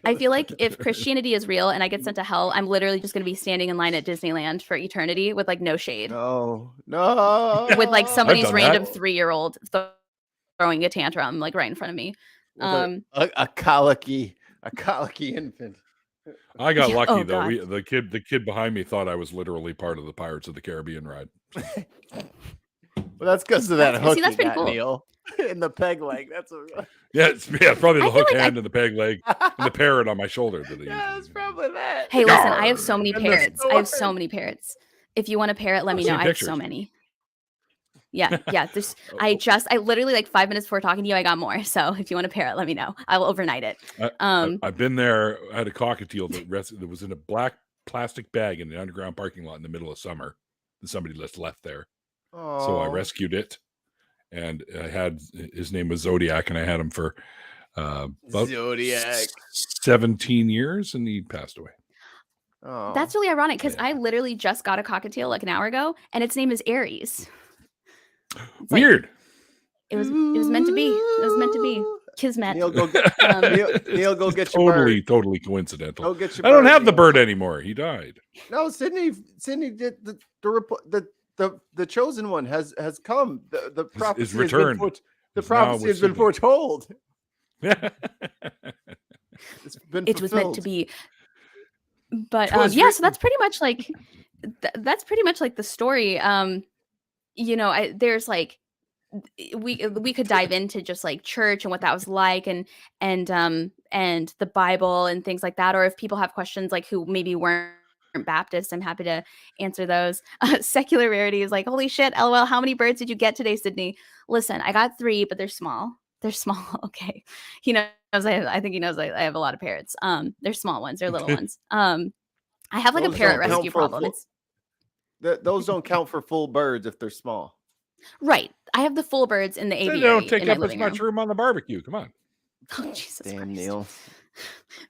I feel like if Christianity is real and I get sent to hell, I'm literally just going to be standing in line at Disneyland for eternity with like no shade. No. With like somebody's done random that. 3-year-old throwing a tantrum like right in front of me. A colicky infant. I got lucky Oh, though. God. The kid behind me thought I was literally part of the Pirates of the Caribbean ride. Well, that's because of that hook. See, that's pretty cool. Neil, in the peg leg. That's It's probably the I feel hook like hand and the peg leg and the parrot on my shoulder. yeah, it's probably that. Hey, listen, I have so many And the parrots. I have so sword. many parrots. If you want a parrot, let me I've know. seen I have pictures. so many. Yeah. I literally like 5 minutes before talking to you, I got more. So if you want a parrot, let me know. I will overnight it. I've been there. I had a cockatiel that was in a black plastic bag in the underground parking lot in the middle of summer. And somebody just left there. So I rescued it. And I had his name was Zodiac, and I had him for about Zodiac 17 years, and he passed away. Oh. That's really ironic because Yeah. I literally just got a cockatiel like an hour ago, and its name is Aries. It's Weird. Like, it was meant to be. It was meant to be. Kismet. Neil, go Neil, go get your bird. Totally coincidental. Go get your I don't bird, have the Neil. bird anymore. He died. No, Sydney did the chosen one has come. The prophecy is returned. The It's prophecy now has been with foretold. It's been It was meant to fulfilled. be. But Twas yeah, so written. that's pretty much like that's pretty much like the story. There's like we could dive into just like church and what that was like and the Bible and things like that, or if people have questions like who maybe weren't Baptist, I'm happy to answer those. Secular rarity is like, holy shit, LOL, how many birds did you get today, Sydney? Listen, I got 3, but they're small. Okay. He knows I think he knows I have a lot of parrots. They're small ones, they're little ones. I have like Those a parrot don't count rescue for a problem. Those don't count for full birds if they're small. Right. I have the full birds in the They aviary. don't take in my up as living much room on the barbecue. Come on. Oh, Jesus Damn, Christ. Neil.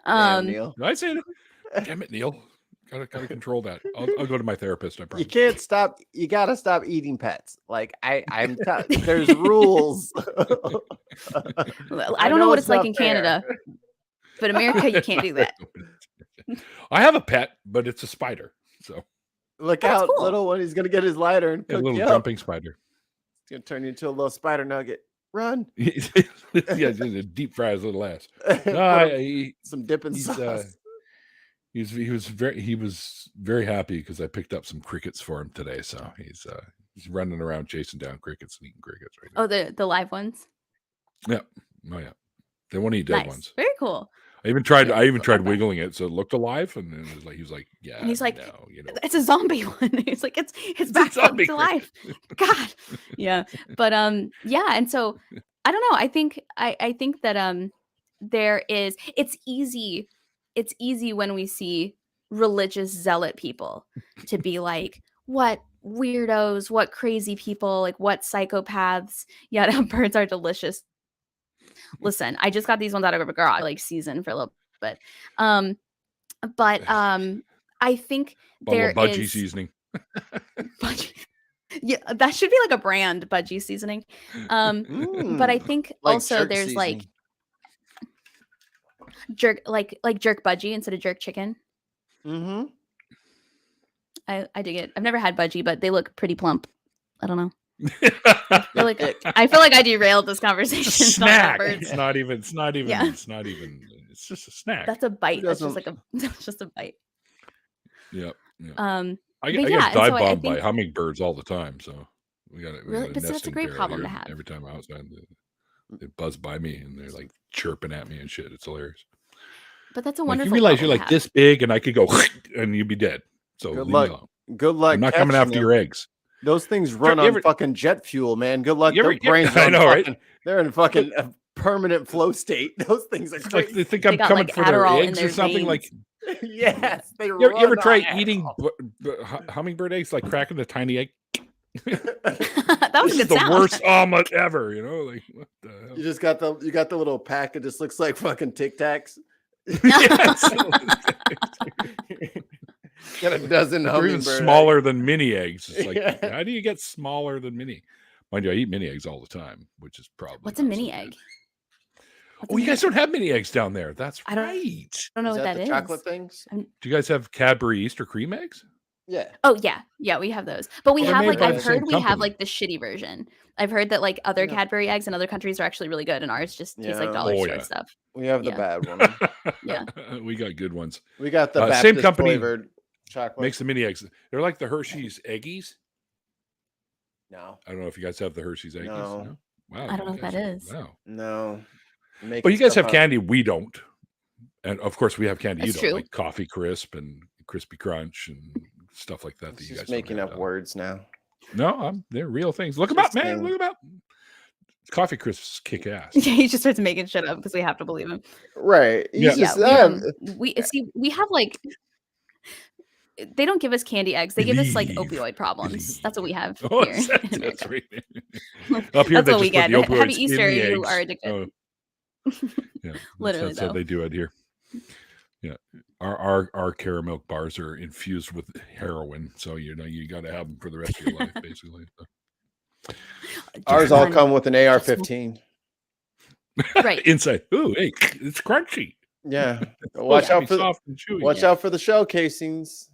Damn, Neil. Did I say that? Damn it, Neil. Gotta control that. I'll go to my therapist. I promise. You can't stop. You gotta stop eating pets. Like there's rules. I don't know what it's like in Canada, but America, you can't do that. I have a pet, but it's a spider. So Look That's out, cool. little one. He's gonna get his lighter and a cook little you up. jumping spider. It's gonna turn you into a little spider nugget. Run. Yeah, just a deep fry his little ass. Put No, some dipping he's, sauce. he was very happy because I picked up some crickets for him today. So he's running around chasing down crickets and eating crickets right now. Oh, the live ones. Yeah. Oh yeah. They won't eat dead Nice. ones. Very cool. I even tried Yeah, tried love that. wiggling it so it looked alive, and then he was like, yeah. And he's like, no, it's a zombie one. He's like, it's a back zombie to life. God. Yeah. But yeah, and so I don't know. I think that it's easy when we see religious zealot people to be like, what weirdos, what crazy people, like what psychopaths, yet birds are delicious. Listen, I just got these ones out of a garage, like season for a little bit. But I think there budgie is seasoning. budgie. Yeah, that should be like a brand, budgie seasoning. But I think Like also jerk there's seasoning. like jerk, like jerk budgie instead of jerk chicken. Mm-hmm. I dig it. I've never had budgie, but they look pretty plump. I don't know. I feel like I derailed this conversation. It's a talking about snack. birds. It's not even. Yeah. It's just a snack. That's a bite. That's just doesn't- that's just a bite. Yep. I I but get yeah, and dive so I bombed by think- hummingbirds all the time. So we got Really? But that's a nesting great pair problem here, to and have. every time I'm outside, they buzz by me and they're like chirping at me and shit. It's hilarious. But that's a Like, wonderful. you realize you're problem like to have. this big, and I could go and you'd be dead. So Good leave luck. me alone. Good luck. I'm not coming catching after them. your eggs. Those things run You on ever- fucking jet fuel, man. Good luck. You ever- Their brains I are know, right? they're in fucking a permanent flow state. Those things are It's like crazy. they think They I'm got, coming like, for their Adderall in eggs their or something. Like veins. Yes, they you ever run try on eating Adderall. hummingbird eggs, like cracking the tiny egg? That was This a is good the sound. worst omelet ever. You know, like what the hell? You just got the little pack. It just looks like fucking Tic Tacs. Yes. Got a dozen They're even hummingbird smaller than mini eggs. It's like, Yeah. how do you get smaller than mini? Mind you, I eat mini eggs all the time, which is probably What's a not mini so egg? good. Oh, you guys don't have mini eggs down there. That's I don't- right. I don't know Is what that that the is. chocolate things? Do you guys have Cadbury Easter cream eggs? Yeah. Oh yeah, we have those. But we Well, they're have made like by I've the same heard we have company. like the shitty version. I've heard that like other Yeah. Cadbury eggs in other countries are actually really good, and ours just taste like Yeah. dollar Oh, store yeah. stuff. We have the Yeah. bad one. Yeah. We got good ones. We got the Same Baptist company flavored chocolate. Makes the mini eggs. They're like the Hershey's Eggies. No. I don't know if you guys have the Hershey's Eggies. No. Wow. I don't know you what guys that are- is. Wow. No. But you guys have candy. We don't. And of course, we have candy. That's You true. don't, like Coffee Crisp and Crispy Crunch and stuff like that. It's you guys just don't making have up down. words now. No, they're real things. Look them up, Just man. saying. Look them up. Coffee Crisps kick ass. Yeah, he just starts making shit up because we have to believe him. Right. Yeah. We see we have like they don't give us candy eggs. They give us like Believe. opioid problems. Believe. That's what we have Oh, here that's in America. right. Up here, That's they what we just put get. the opioids Happy in Easter, the you eggs. are addicted. Oh. Yeah, Literally, that's how though. they do it here. Yeah, our caramel bars are infused with heroin, so you got to have them for the rest of your life, basically. So. Ours all come with an AR-15. Right. Inside. Ooh, hey, it's crunchy. Yeah. Oh, Watch it's gonna out be for soft and chewy. watch out for the shell casings.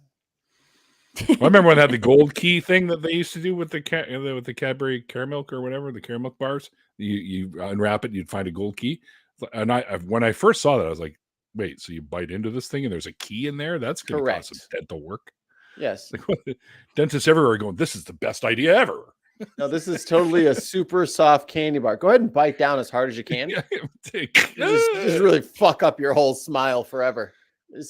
Well, I remember when they had the gold key thing that they used to do with the Cadbury caramel or whatever, the caramel bars. You unwrap it, you'd find a gold key. And when I first saw that, I was like, wait, so you bite into this thing and there's a key in there? That's going to cause some dental work. Yes. Like, dentists everywhere are going, this is the best idea ever. No, this is totally a super soft candy bar. Go ahead and bite down as hard as you can. Just really fuck up your whole smile forever.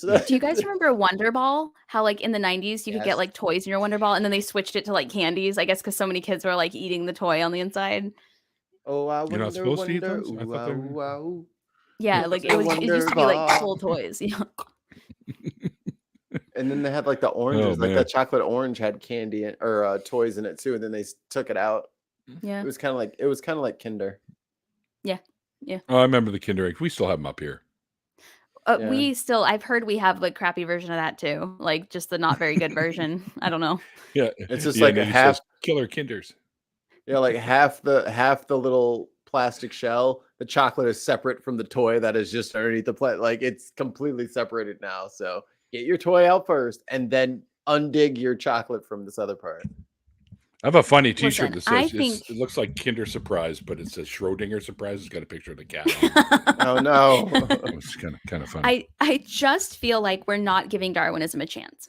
Do you guys remember Wonder Ball? How like in the 90s you could Yes. get like toys in your Wonder Ball, and then they switched it to like candies, I guess because so many kids were like eating the toy on the inside. Oh, I You're not supposed to eat those? I thought they were- Yeah, like it used to be like full toys. Yeah. And then they had like the oranges, like man. that chocolate orange had candy or toys in it too. And then they took it out. Yeah. It was kind of like Kinder. Oh, I remember the Kinder Egg. We still have them up here. Yeah. I've heard we have like crappy version of that too. Like just the not very good version. I don't know. Yeah, It's just yeah, like and a it half says killer Kinders. Yeah, like half the little plastic shell. The chocolate is separate from the toy that is just underneath the plate. Like it's completely separated now. So get your toy out first and then undig your chocolate from this other part. I have a funny T-shirt Listen, that I says think- it looks like Kinder Surprise, but it says Schrodinger Surprise. It's got a picture of the cat. On it. Oh no. It's kind of funny. I just feel like we're not giving Darwinism a chance.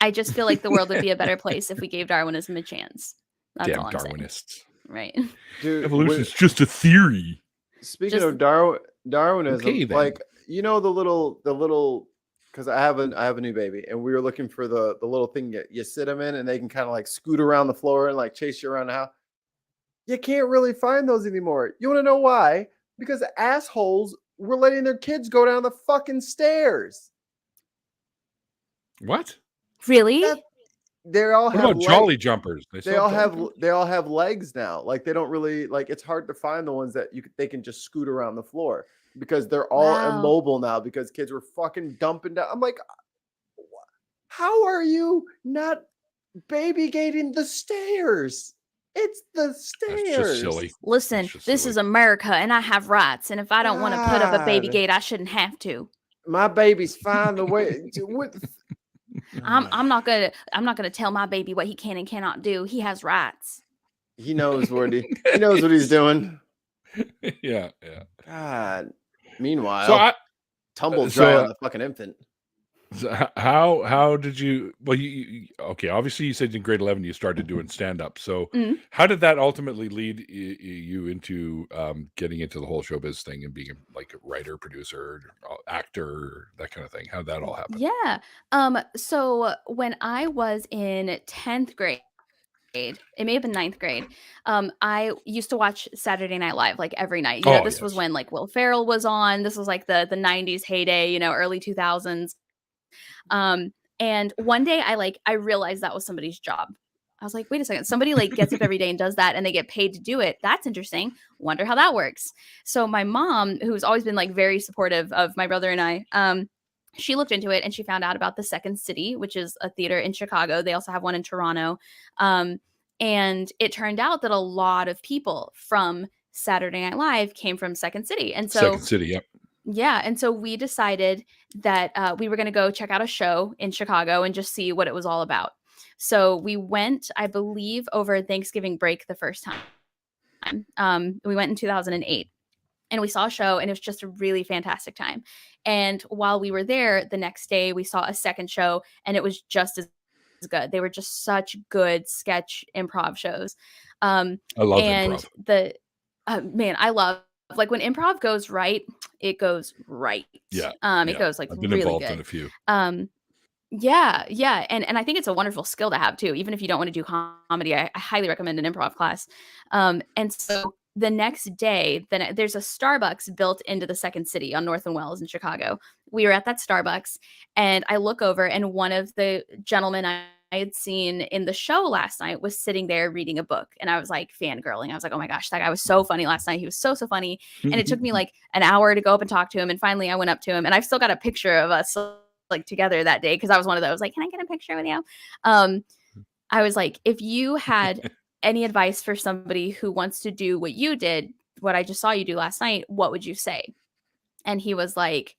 I just feel like the world would be a better place if we gave Darwinism a chance. That's Damn all I'm saying. Darwinists. Right. Dude, Evolution is just a theory. speaking Just- of Darwinism, Okay, then. like the little because I have a new baby and we were looking for the little thing you sit them in and they can kind of like scoot around the floor and like chase you around the house. You can't really find those anymore. You want to know why? Because assholes were letting their kids go down the fucking stairs. What? Really? That- They all What have about Jolly Jumpers? They still all Jolly have Jumpers? they all have legs now. Like they don't really like. It's hard to find the ones that they can just scoot around the floor because they're all Wow. immobile now because kids were fucking dumping down. I'm like, how are you not baby gating the stairs? It's the stairs. That's just silly. Listen, That's just this silly. is America and I have rights. And if I don't want to put up a baby God. gate, I shouldn't have to. My baby's fine the way. What? I'm not gonna tell my baby what he can and cannot do. He has rights. He knows what he knows what he's doing. yeah. God. Meanwhile, So I, tumble so, dry on the fucking infant. So how did you okay, obviously you said in grade 11 you started doing stand-up, so Mhm. how did that ultimately lead you into getting into the whole showbiz thing and being like a writer, producer, actor, that kind of thing? How did that all happen? Yeah. So when I was in 10th grade, it may have been 9th grade. I used to watch Saturday Night Live like every night. You know, Oh, this was yes. when like Will Ferrell was on. This was like the 90s heyday, you know, early 2000s. And one day I realized that was somebody's job. I was like, wait a second, somebody like gets up every day and does that and they get paid to do it. That's interesting. Wonder how that works. So my mom, who's always been like very supportive of my brother and I, she looked into it and she found out about the Second City, which is a theater in Chicago. They also have one in Toronto. And it turned out that a lot of people from Saturday Night Live came from Second City. And so Second City, yep. Yeah. And so we decided that we were going to go check out a show in Chicago and just see what it was all about. So we went, I believe, over Thanksgiving break the first time. We went in 2008 and we saw a show, and it was just a really fantastic time. And while we were there, the next day we saw a second show, and it was just as good. They were just such good sketch improv shows. I love improv. Man, I love, like, when improv goes right, it goes right. Yeah. It goes like I've been really involved good. in a few. Yeah. And I think it's a wonderful skill to have too. Even if you don't want to do comedy, I highly recommend an improv class. And so the next day, then there's a Starbucks built into the Second City on North and Wells in Chicago. We were at that Starbucks, and I look over, and one of the gentlemen I had seen in the show last night was sitting there reading a book. And I was like fangirling. I was like, oh my gosh, that guy was so funny last night. He was so funny. And it took me like an hour to go up and talk to him. And finally I went up to him, and I've still got a picture of us like together that day, because I was one of those like, can I get a picture with you? I was like, if you had any advice for somebody who wants to do what you did, what I just saw you do last night, what would you say? And he was like,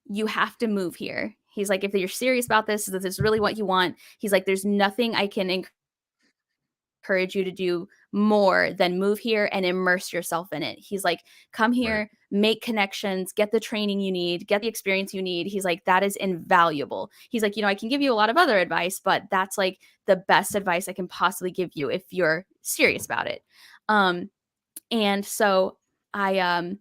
you have to move here. He's like, if you're serious about this, if this is really what you want, he's like, there's nothing I can encourage you to do more than move here and immerse yourself in it. He's like, come here, right, make connections, get the training you need, get the experience you need. He's like, that is invaluable. He's like, I can give you a lot of other advice, but that's like the best advice I can possibly give you if you're serious about it. And so I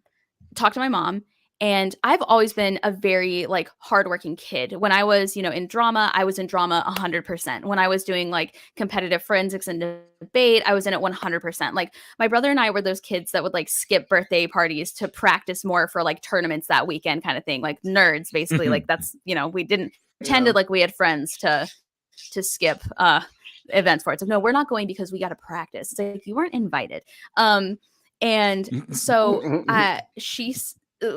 talked to my mom. And I've always been a very like hardworking kid. When I was, in drama, I was in drama 100%. When I was doing like competitive forensics and debate, I was in it 100%. Like my brother and I were those kids that would like skip birthday parties to practice more for like tournaments that weekend kind of thing. Like nerds, basically. Like that's, we didn't pretended like we had friends to skip events for it. So no, we're not going because we got to practice. It's like, you weren't invited. And so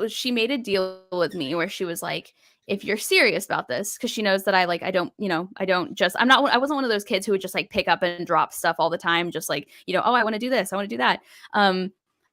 she made a deal with me where she was like, if you're serious about this, because she knows that I wasn't one of those kids who would just like pick up and drop stuff all the time. Just like, oh, I want to do this. I want to do that.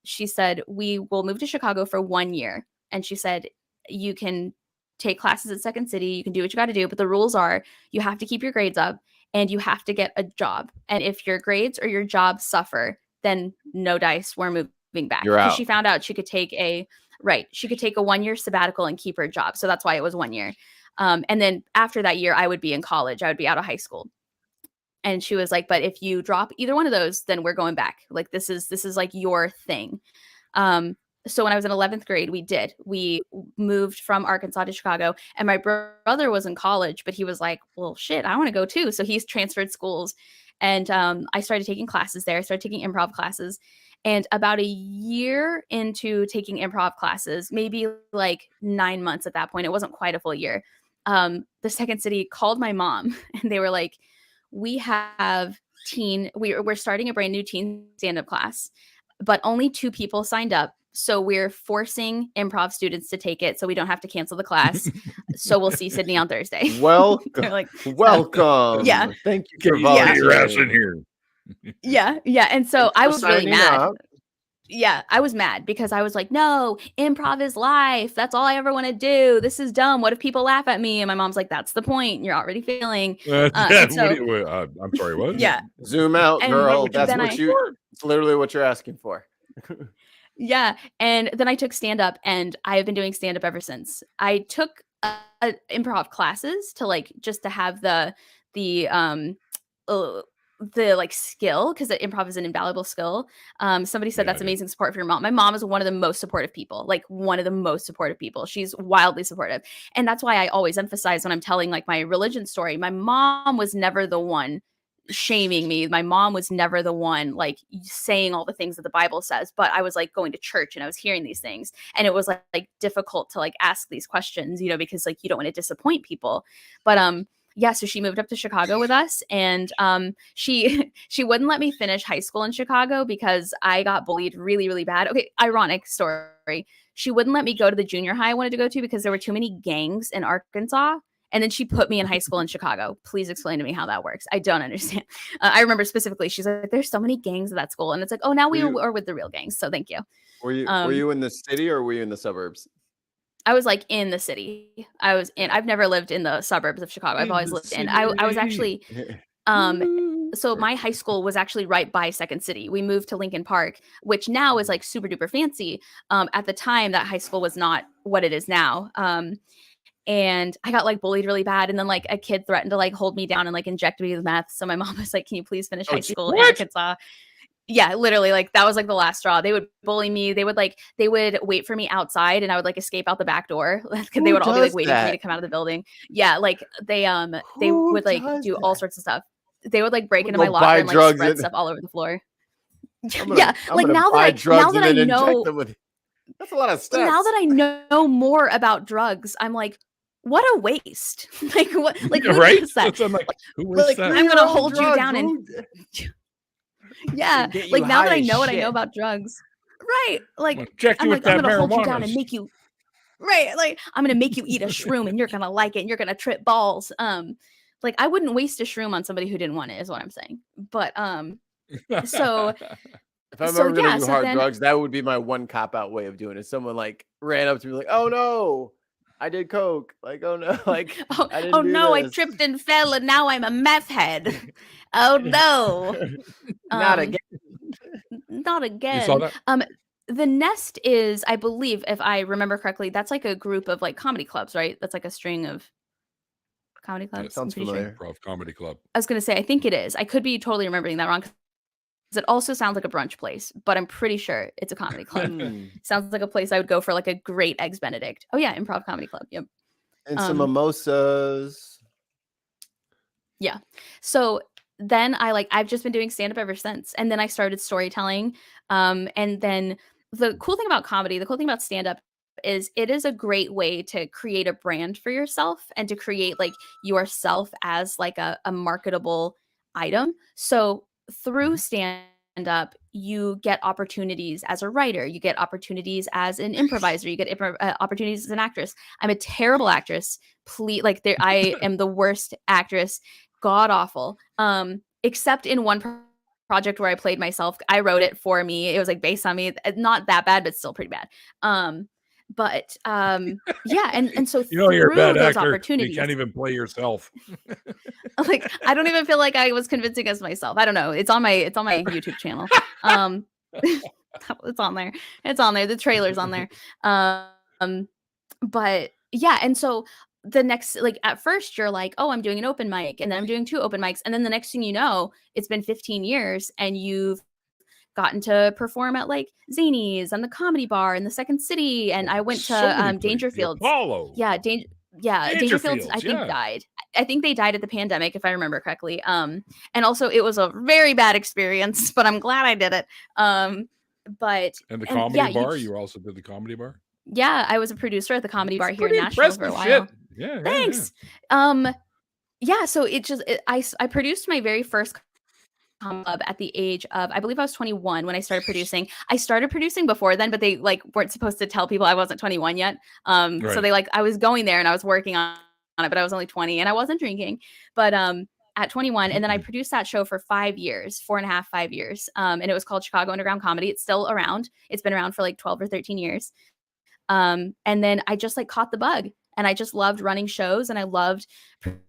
She said, we will move to Chicago for 1 year. And she said, you can take classes at Second City. You can do what you got to do. But the rules are you have to keep your grades up and you have to get a job. And if your grades or your job suffer, then no dice, we're moving back. You're out. She found out she could take a 1 year sabbatical and keep her job. So that's why it was 1 year. And then after that year, I would be in college. I would be out of high school. And she was like, but if you drop either one of those, then we're going back. Like, this is like your thing. So when I was in 11th grade, we moved from Arkansas to Chicago, and my brother was in college, but he was like, well, shit, I want to go too. So he's transferred schools. And I started taking classes there. I started taking improv classes. And about a year into taking improv classes, maybe like 9 months at that point, it wasn't quite a full year, the Second City called my mom and they were like, we're starting a brand new teen stand-up class, but only 2 people signed up. So we're forcing improv students to take it so we don't have to cancel the class. So we'll see Sydney on Thursday. Welcome. Like, welcome. Yeah. Thank you for volunteering. Get your ass in here. Yeah. And so I was really mad. Up. Yeah, I was mad because I was like, no, improv is life. That's all I ever want to do. This is dumb. What if people laugh at me? And my mom's like, that's the point. You're already failing. I'm sorry, what? Yeah. Zoom out, And girl. then It's literally what you're asking for. Yeah. And then I took stand-up, and I have been doing stand-up ever since. I took improv classes to like, just to have the like skill, because improv is an invaluable skill. Somebody said that's amazing support for your mom. My mom is one of the most supportive people, like one of the most supportive people. She's wildly supportive. And that's why I always emphasize when I'm telling like my religion story, my mom was never the one shaming me. My mom was never the one like saying all the things that the Bible says, but I was like going to church and I was hearing these things, and it was like difficult to like ask these questions, because like you don't want to disappoint people. But yeah, so she moved up to Chicago with us, and she wouldn't let me finish high school in Chicago because I got bullied really, really bad. Okay, ironic story. She wouldn't let me go to the junior high I wanted to go to because there were too many gangs in Arkansas, And then she put me in high school in Chicago. Please explain to me how that works. I don't understand. I remember specifically, she's like, there's so many gangs at that school. And it's like, oh, now we are with the real gangs. So thank you. Were you in the city or were you in the suburbs? I was like in the city. I've never lived in the suburbs of Chicago. I've always lived in. I was actually so my high school was actually right by Second City. We moved to Lincoln Park, which now is like super duper fancy. At the time, that high school was not what it is now. And I got like bullied really bad. And then like a kid threatened to like hold me down and like inject me with meth. So my mom was like, can you please finish high school in Arkansas? Yeah, literally, like that was like the last straw. They would bully me. They would wait for me outside and I would like escape out the back door. They would all be like waiting for me to come out of the building. Yeah, like they would like do all sorts of stuff. They would like break into my locker and like spread stuff all over the floor. Yeah, like now that I know that's a lot of steps. Now that I know more about drugs, I'm like, what a waste. Like what? Like who right? is that? I'm like, who is that? I'm gonna hold you down and yeah. Like now that I know what I know about drugs, right? Like I'm gonna hold you down and make you right. Like I'm gonna make you eat a shroom and you're gonna like it and you're gonna trip balls. Like I wouldn't waste a shroom on somebody who didn't want it, is what I'm saying. But so. If I'm ever gonna do hard drugs, that would be my one cop-out way of doing it. Someone like ran up to me like, "Oh no, I did coke." Like, "Oh no, like oh no, I tripped and fell and now I'm a meth head." Oh no, not again. Not again. You saw that? The Nest is, I believe, if I remember correctly, that's like a group of like comedy clubs, right? That's like a string of comedy clubs. That sounds familiar. Improv comedy club. I was gonna say, I think it is. I could be totally remembering that wrong. It also sounds like a brunch place, but I'm pretty sure it's a comedy club. Sounds like a place I would go for like a great Eggs Benedict. Oh yeah, improv comedy club. Yep. And some mimosas. Yeah. So then I've just been doing stand-up ever since. And then I started storytelling. And then the cool thing about comedy, the cool thing about stand-up is it is a great way to create a brand for yourself and to create like yourself as like a marketable item. So through stand-up, you get opportunities as a writer, you get opportunities as an improviser, you get opportunities as an actress. I'm a terrible actress. Please, like I am the worst actress, god awful. Except in one project where I played myself. I wrote it for me. It was like based on me. Not that bad, but still pretty bad. But yeah, and so you're a bad those actor. opportunities, you can't even play yourself. Like I don't even feel like I was convincing as myself. I don't know. It's on my YouTube channel. It's on there. It's on there. The trailer's on there. But yeah, and so the next, like at first you're like, oh, I'm doing an open mic, and then I'm doing 2 open mics, and then the next thing you know, it's been 15 years, and you've gotten to perform at like Zanies and the Comedy Bar in the Second City, and I went to Dangerfields. Yeah, Dangerfields. I think died. I think they died at the pandemic, if I remember correctly. And also it was a very bad experience, but I'm glad I did it. But and the Comedy Bar, you also did the Comedy Bar. Yeah, I was a producer at the Comedy Bar here in Nashville for a while. Yeah, thanks. Yeah, so I produced my very first club at the age of, I believe I was 21 when I started producing. I started producing before then, but they like weren't supposed to tell people I wasn't 21 yet. Right. So they I was going there and I was working on it, but I was only 20 and I wasn't drinking. But at 21, and then I produced that show for 5 years, 4.5, 5 years. And it was called Chicago Underground Comedy. It's still around. It's been around for like 12 or 13 years. And then I just like caught the bug. And I just loved running shows, and I loved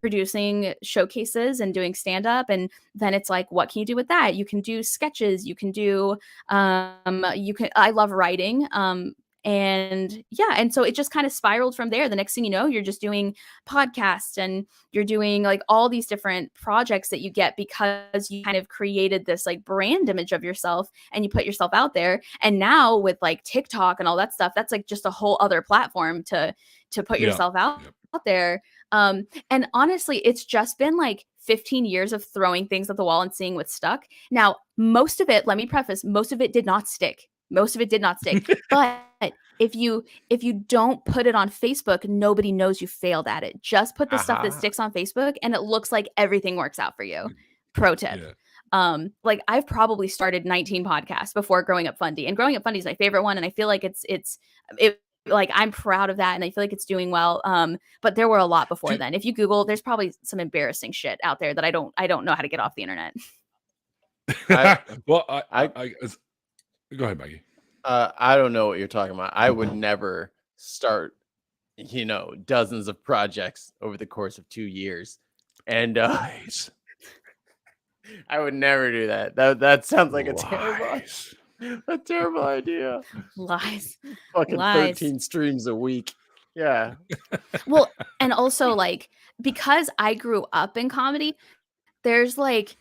producing showcases and doing stand-up. And then it's like, what can you do with that? You can do sketches. You can do, I love writing. And yeah, and so it just kind of spiraled from there. The next thing you know, you're just doing podcasts and you're doing like all these different projects that you get because you kind of created this like brand image of yourself and you put yourself out there. And now with like TikTok and all that stuff, that's like just a whole other platform to put yourself out there. And honestly, it's just been like 15 years of throwing things at the wall and seeing what stuck. Now, most of it, let me preface, most of it did not stick. Most of it did not stick. But if you don't put it on Facebook, nobody knows you failed at it. Just put the stuff that sticks on Facebook and it looks like everything works out for you. Pro tip. Yeah. Like I've probably started 19 podcasts before Growing Up Fundy, and Growing Up Fundy is my favorite one. And I feel like it like, I'm proud of that, and I feel like it's doing well. But there were a lot before then. If you Google, there's probably some embarrassing shit out there that I don't know how to get off the internet. Well, go ahead, Maggie. I don't know what you're talking about. I would never start, dozens of projects over the course of 2 years. And Lies. I would never do that. That sounds like Lies. a terrible idea. Lies. Fucking Lies. 13 streams a week. Yeah. Well, and also, like, because I grew up in comedy, there's like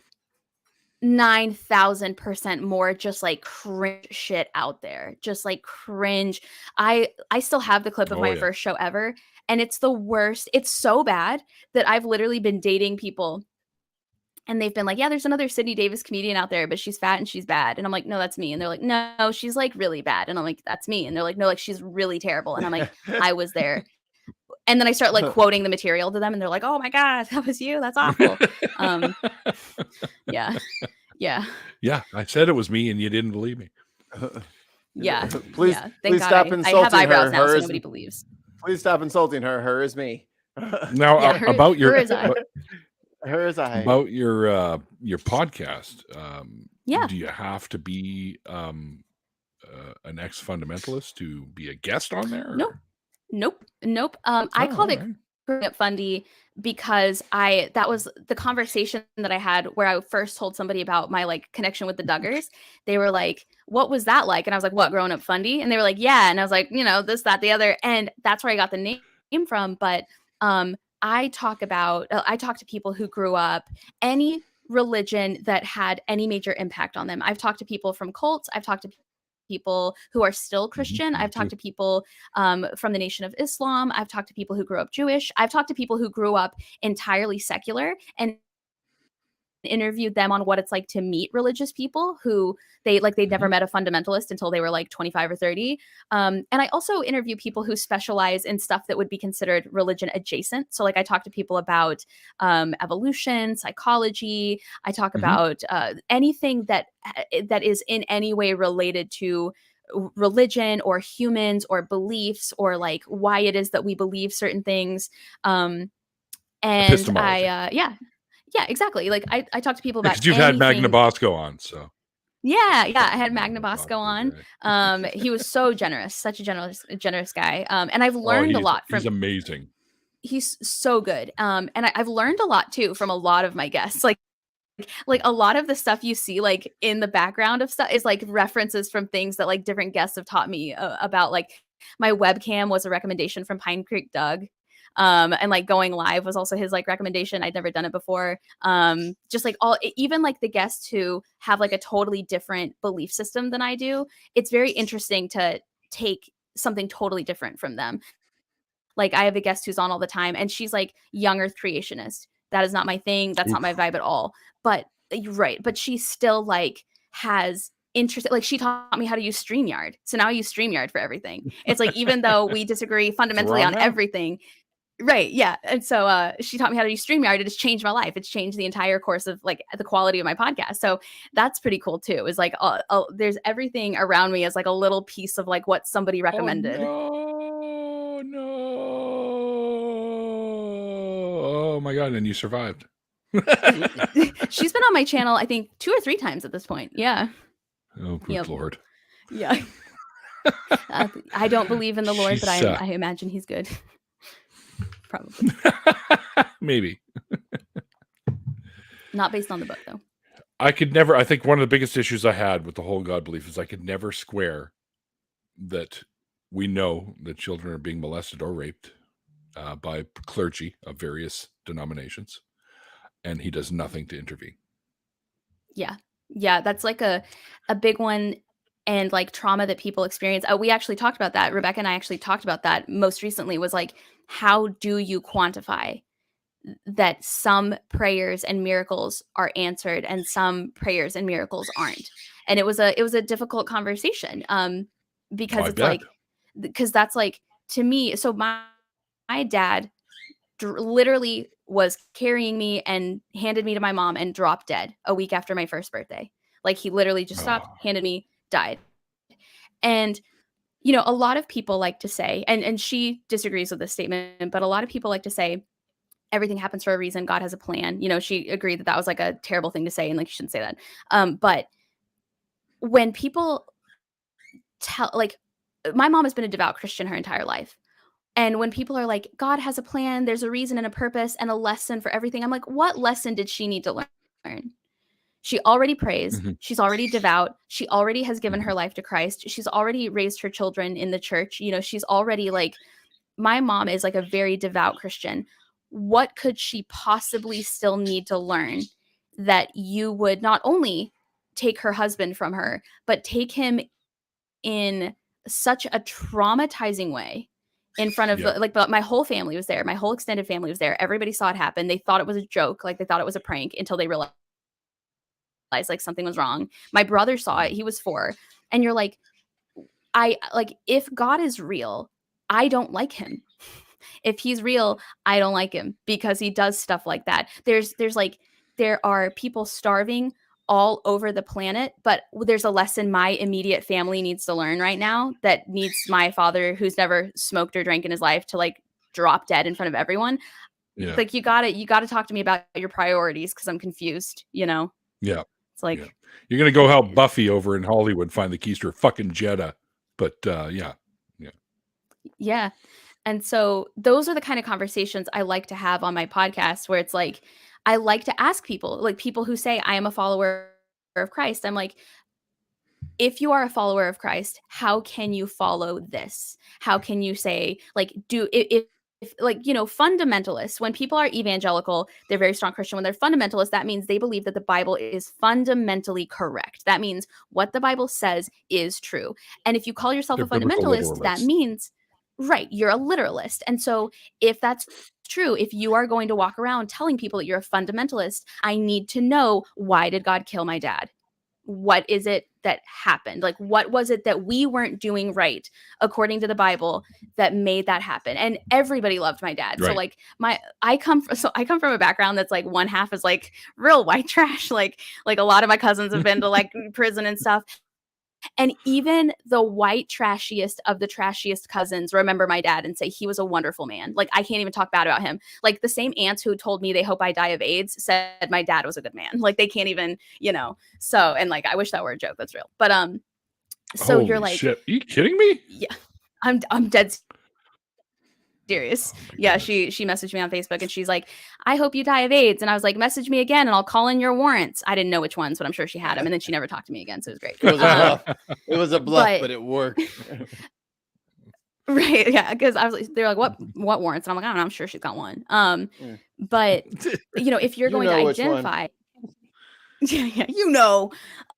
9,000% more just like cringe shit out there. Just like cringe. I still have the clip of my first show ever, and it's the worst. It's so bad that I've literally been dating people, and they've been like, yeah, there's another Sydney Davis comedian out there, but she's fat and she's bad. And I'm like, no, that's me. And they're like, no, she's like really bad. And I'm like, that's me. And they're like, no, like she's really terrible. And I'm like, I was there. And then I start like quoting the material to them, and they're like, oh my God, that was you. That's awful. Yeah. Yeah, I said it was me, and you didn't believe me. Yeah. Please stop insulting I have eyebrows her. now, so nobody believes. Please stop insulting her. Her is me. Now, about your her is I. About your podcast. Yeah. Do you have to be an ex-fundamentalist to be a guest on there? Nope. I called it Fundy because that was the conversation that I had where I first told somebody about my like connection with the Duggars. They were like, what was that like? And I was like, what, growing up Fundy? And they were like, yeah. And I was like, this, that, the other. And that's where I got the name from. But I talk to people who grew up any religion that had any major impact on them. I've talked to people from cults. I've talked to people who are still Christian. I've talked to people from the Nation of Islam. I've talked to people who grew up Jewish. I've talked to people who grew up entirely secular and interviewed them on what it's like to meet religious people who they'd never met a fundamentalist until they were like 25 or 30. And I also interview people who specialize in stuff that would be considered religion adjacent. So like I talk to people about evolution, psychology. I talk about anything that is in any way related to religion or humans or beliefs or like why it is that we believe certain things. And yeah, exactly. Like I talk to people about because you've had Magna Bosco on, so yeah, I had Magna Bosco on. He was so generous, such a generous guy. And I've learned a lot from. He's amazing. He's so good. And I've learned a lot too from a lot of my guests. Like a lot of the stuff you see like in the background of stuff is like references from things that like different guests have taught me about. Like my webcam was a recommendation from Pine Creek Doug. And like going live was also his like recommendation. I'd never done it before. Just like even like the guests who have like a totally different belief system than I do. It's very interesting to take something totally different from them. Like I have a guest who's on all the time and she's like young earth creationist. That is not my thing. That's not my vibe at all. But you're right. But she still like has interesting, like she taught me how to use StreamYard. So now I use StreamYard for everything. It's like, even though we disagree fundamentally on everything, right. Yeah. And so she taught me how to use StreamYard. It has changed my life. It's changed the entire course of like the quality of my podcast. So that's pretty cool too. Is like, there's everything around me as like a little piece of like what somebody recommended. Oh, no. Oh my God. And you survived. She's been on my channel, I think 2 or 3 times at this point. Yeah. Oh, good Lord. Yeah. I don't believe in the Lord, but I imagine he's good. Probably. Maybe. Not based on the book, though. I think one of the biggest issues I had with the whole God belief is I could never square that we know that children are being molested or raped by clergy of various denominations, and he does nothing to intervene. Yeah, that's like a big one. And like trauma that people experience. We actually talked about that. Rebecca and I actually talked about that most recently, was like, how do you quantify that some prayers and miracles are answered and some prayers and miracles aren't? And it was a difficult conversation because because that's like, to me, so my dad literally was carrying me and handed me to my mom and dropped dead a week after my first birthday. Like he literally just stopped, handed me, died. And you know, a lot of people like to say, and she disagrees with this statement, but a lot of people like to say everything happens for a reason. God has a plan. You know, she agreed that that was like a terrible thing to say, and like you shouldn't say that. But when people tell, like, my mom has been a devout Christian her entire life. And when people are like, God has a plan, there's a reason and a purpose and a lesson for everything, I'm like, what lesson did she need to learn? She already prays. Mm-hmm. She's already devout. She already has given Mm-hmm. her life to Christ. She's already raised her children in the church. You know, she's already like, my mom is like a very devout Christian. What could she possibly still need to learn that you would not only take her husband from her, but take him in such a traumatizing way in front of like, but my whole family was there. My whole extended family was there. Everybody saw it happen. They thought it was a joke. Like they thought it was a prank until they realized like something was wrong. My brother saw it. He was 4. And you're like, if God is real, I don't like him. If he's real, I don't like him because he does stuff like that. There are people starving all over the planet, but there's a lesson my immediate family needs to learn right now that needs my father, who's never smoked or drank in his life, to like drop dead in front of everyone. Yeah. Like you gotta talk to me about your priorities because I'm confused, you know? Yeah. It's like, you're going to go help Buffy over in Hollywood find the keys to her fucking Jetta. But yeah. And so those are the kind of conversations I like to have on my podcast, where it's like, I like to ask people, like people who say, I am a follower of Christ. I'm like, if you are a follower of Christ, how can you follow this? How can you say, like, if like, you know, fundamentalists, when people are evangelical, they're very strong Christian. When they're fundamentalists, that means they believe that the Bible is fundamentally correct. That means what the Bible says is true. And if you call yourself a fundamentalist, that means, right, you're a literalist. And so if that's true, if you are going to walk around telling people that you're a fundamentalist, I need to know, why did God kill my dad? What is it that happened? Like, what was it that we weren't doing right according to the Bible that made that happen? And everybody loved my dad. Right. So like I come from a background that's like one half is like real white trash. Like a lot of my cousins have been to like prison and stuff. And even the white trashiest of the trashiest cousins remember my dad and say he was a wonderful man. Like I can't even talk bad about him. Like the same aunts who told me they hope I die of AIDS said my dad was a good man. Like they can't even, you know. So, and like I wish that were a joke. That's real. But so holy you're like, shit. Are you kidding me? Yeah, I'm dead serious. Yeah, she messaged me on Facebook and she's like, I hope you die of AIDS. And I was like, message me again and I'll call in your warrants. I didn't know which ones, but I'm sure she had them. And then she never talked to me again. So it was great. It was a bluff. It was a bluff, but it worked. Right. Yeah. Because I was like, they're like, what warrants? And I'm like, I don't know, I'm sure she's got one. But you know, if you're going to identify, yeah, you know,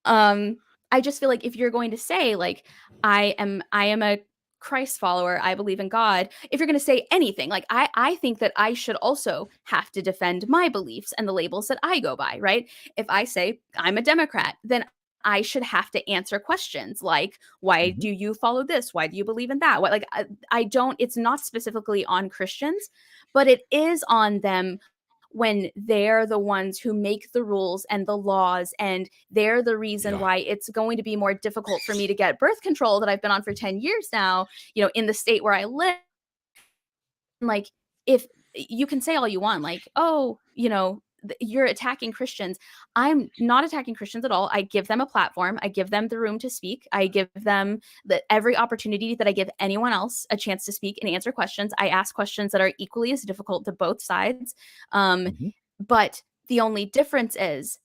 I just feel like if you're going to say like, I am a Christ follower, I believe in God. If you're going to say anything, like I think that I should also have to defend my beliefs and the labels that I go by, right? If I say I'm a Democrat, then I should have to answer questions like, why do you follow this? Why do you believe in that? What, like, I don't, it's not specifically on Christians, but it is on them when they're the ones who make the rules and the laws, and they're the reason why it's going to be more difficult for me to get birth control that I've been on for 10 years now, you know, in the state where I live. Like, if you can say all you want, like, oh, you know, you're attacking Christians. I'm not attacking Christians at all. I give them a platform. I give them the room to speak. I give them every opportunity that I give anyone else a chance to speak and answer questions. I ask questions that are equally as difficult to both sides. But the only difference is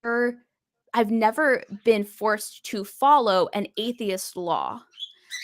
I've never been forced to follow an atheist law.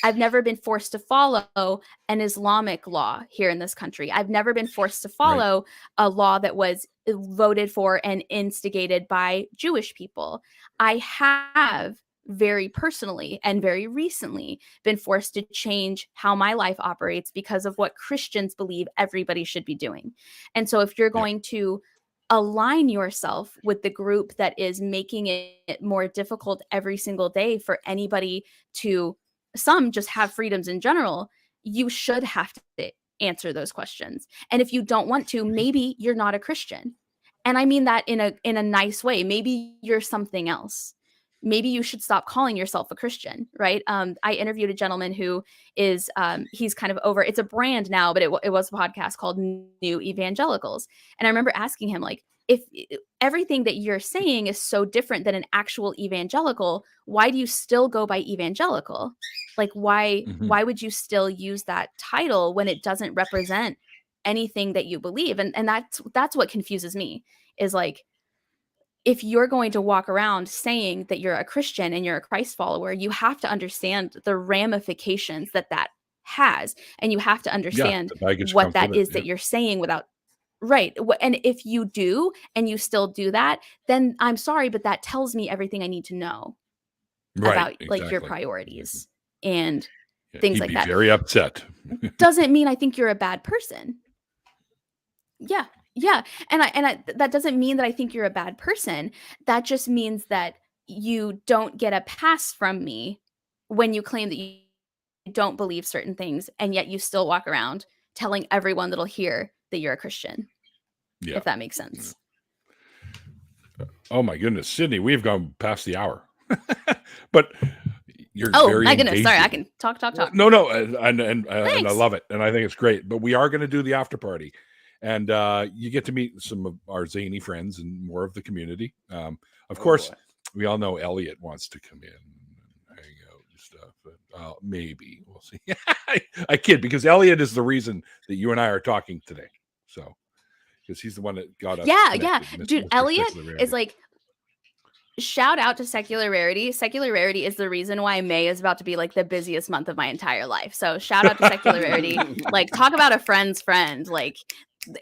I've never been forced to follow an Islamic law here in this country. I've never been forced to follow a law that was voted for and instigated by Jewish people. I have very personally and very recently been forced to change how my life operates because of what Christians believe everybody should be doing. And so if you're going to align yourself with the group that is making it more difficult every single day for anybody to, some just have freedoms in general, you should have to answer those questions. And if you don't want to, maybe you're not a Christian. And I mean that in a nice way. Maybe you're something else. maybe you should stop calling yourself a Christian, right? I interviewed a gentleman who is, he's kind of over, it's a brand now, but it was a podcast called New Evangelicals. And I remember asking him, like, if everything that you're saying is so different than an actual evangelical, why do you still go by evangelical? Like, why would you still use that title when it doesn't represent anything that you believe? And that's what confuses me, is like, if you're going to walk around saying that you're a Christian and you're a Christ follower, you have to understand the ramifications that has, and you have to understand what that is that you're saying without. Right. And if you do, and you still do that, then I'm sorry, but that tells me everything I need to know about like your priorities and things like that. Very upset. Doesn't mean I think you're a bad person. Yeah. Yeah. And I that doesn't mean that I think you're a bad person. That just means that you don't get a pass from me when you claim that you don't believe certain things, and yet you still walk around telling everyone that'll hear that you're a Christian. Yeah. If that makes sense. Oh my goodness, Sydney, we've gone past the hour. But you're very my goodness, sorry, I can talk. No, and I love it, and I think it's great. But we are going to do the after party, and you get to meet some of our zany friends and more of the community. Of course, we all know Elliot wants to come in and hang out and stuff, but maybe we'll see. I kid, because Elliot is the reason that you and I are talking today. So. Because he's the one that got us. Yeah. Dude, Elliot is like, shout out to Secular Rarity. Secular Rarity is the reason why May is about to be like the busiest month of my entire life. So shout out to Secular Rarity. Like, talk about a friend's friend. Like,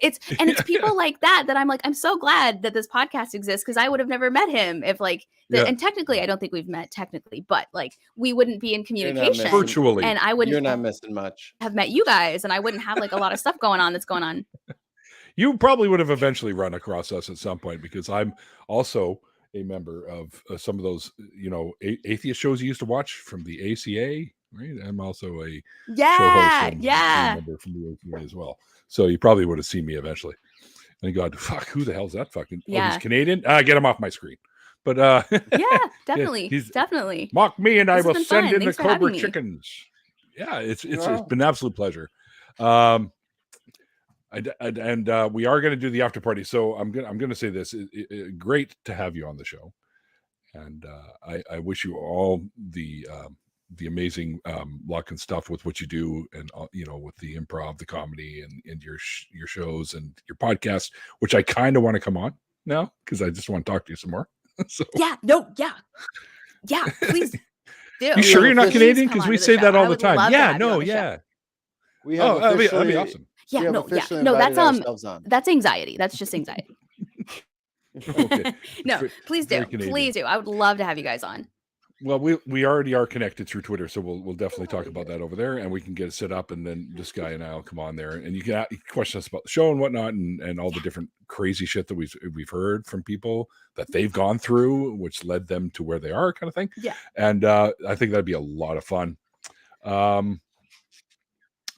it's people like that I'm like, I'm so glad that this podcast exists, because I would have never met him if like, and technically I don't think we've met technically, but like, we wouldn't be in communication virtually, and I wouldn't. You're not missing much. Have met you guys, and I wouldn't have like a lot of stuff going on that's going on. You probably would have eventually run across us at some point, because I'm also a member of some of those, atheist shows you used to watch from the ACA, right? I'm also a show host and member from the ACA as well. So you probably would have seen me eventually. And God, fuck, who the hell's that fucking? Oh, he's Canadian? Get him off my screen. But yeah, definitely, definitely. Mock me, and I will send in the Cobra chickens. Yeah, it's been an absolute pleasure. And we are going to do the after party. So I'm going to say this: great to have you on the show, and I wish you all the amazing luck and stuff with what you do, and with the improv, the comedy, and your shows and your podcast, which I kind of want to come on now, because I just want to talk to you some more. So please do. You sure you're not Canadian? Because we say that all the time. Yeah, we have that'd be awesome. Yeah, that's anxiety. That's just anxiety. Okay. No, please do. Please do. I would love to have you guys on. Well, we already are connected through Twitter, so we'll definitely talk about that over there, and we can get it set up, and then this guy and I will come on there, and you can question us about the show and whatnot, and all the different crazy shit that we've heard from people that they've gone through, which led them to where they are, kind of thing. Yeah. And I think that'd be a lot of fun.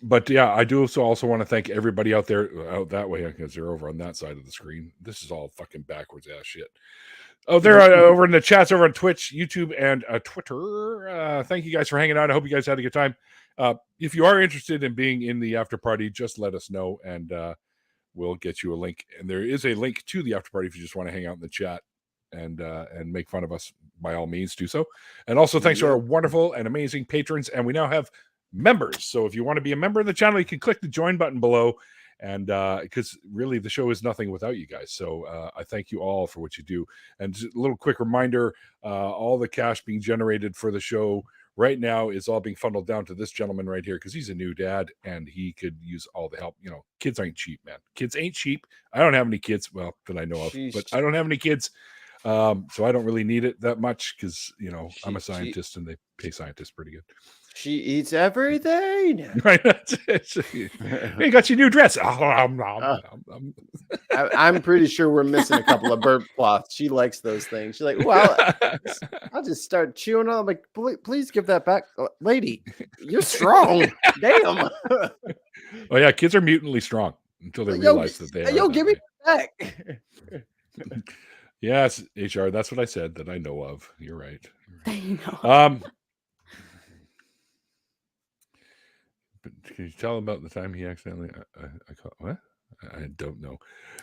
But yeah, I do also want to thank everybody out there out that way, because they're over on that side of the screen. This is all fucking backwards ass shit. Oh, they're over in the chats over on Twitch, YouTube, and Twitter. Thank you guys for hanging out. I hope you guys had a good time. If you are interested in being in the after party, just let us know, and we'll get you a link. And there is a link to the after party if you just want to hang out in the chat and make fun of us. By all means, do so. And also, thanks to our wonderful and amazing patrons. And we now have members. So if you want to be a member of the channel, you can click the join button below. And because really the show is nothing without you guys. So I thank you all for what you do. And just a little quick reminder, all the cash being generated for the show right now is all being funneled down to this gentleman right here, because he's a new dad and he could use all the help. Kids ain't cheap, man. Kids ain't cheap. I don't have any kids, well, that I know of, but I don't have any kids. So I don't really need it that much, because I'm a scientist and they pay scientists pretty good. She eats everything. Right. Hey, got your new dress. I'm pretty sure we're missing a couple of burp cloths. She likes those things. She's like, well, I'll just start chewing on. I'm like, please give that back. Lady, you're strong. Damn. Oh, yeah. Kids are mutantly strong until they realize that they are. Give me back. Yes, HR. That's what I said that I know of. You're right. You know. But can you tell about the time he accidentally? I call, what? I don't know.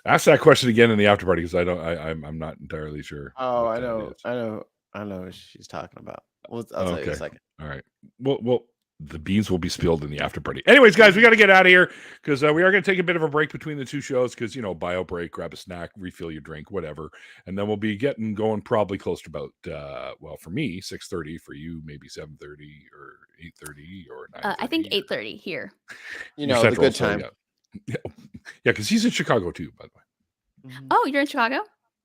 Ask that question again in the after party because I'm not entirely sure. Oh, I know what she's talking about. I'll tell you in a second. All right. Well, the beans will be spilled in the after party. Anyways, guys, we got to get out of here because we are going to take a bit of a break between the two shows because, bio break, grab a snack, refill your drink, whatever. And then we'll be getting going probably close to about, for me, 6:30. For you, maybe 7:30 or 8:30 or 9:30. I think 8:30 here. The good time. Yeah, because he's in Chicago too, by the way. Mm-hmm. Oh, you're in Chicago?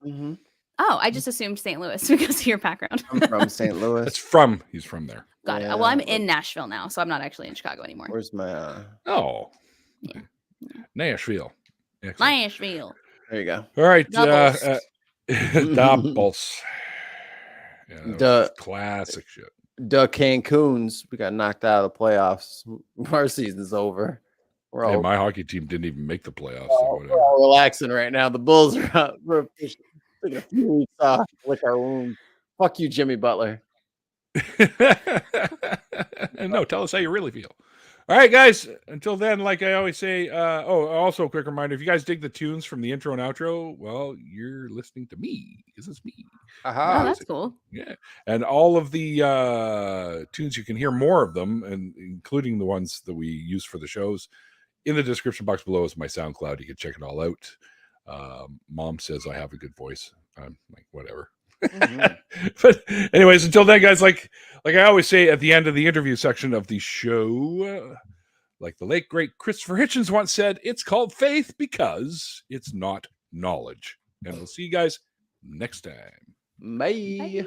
Mm-hmm. Oh, I just assumed St. Louis because of your background. I'm from St. Louis. He's from there. Got it. Well, I'm in Nashville now, so I'm not actually in Chicago anymore. Where's my Nashville. Excellent. Nashville. There you go. All right. Doubles. Doubles. The classic shit. The Cancun's, we got knocked out of the playoffs. Our season's over. My hockey team didn't even make the playoffs. We're all relaxing right now. The Bulls are out. We're taking a few weeks off, lick our wounds. Fuck you, Jimmy Butler. No, tell us how you really feel. All right, guys. Until then, like I always say, also a quick reminder, if you guys dig the tunes from the intro and outro, well, you're listening to me because it's me. Aha. Oh, that's cool. Yeah. And all of the tunes, you can hear more of them, and including the ones that we use for the shows. In the description box below is my SoundCloud. You can check it all out. Mom says I have a good voice. I'm like, whatever. Mm-hmm. But anyways, until then, guys, like I always say at the end of the interview section of the show, like the late great Christopher Hitchens once said, it's called faith because it's not knowledge. And we'll see you guys next time. Bye.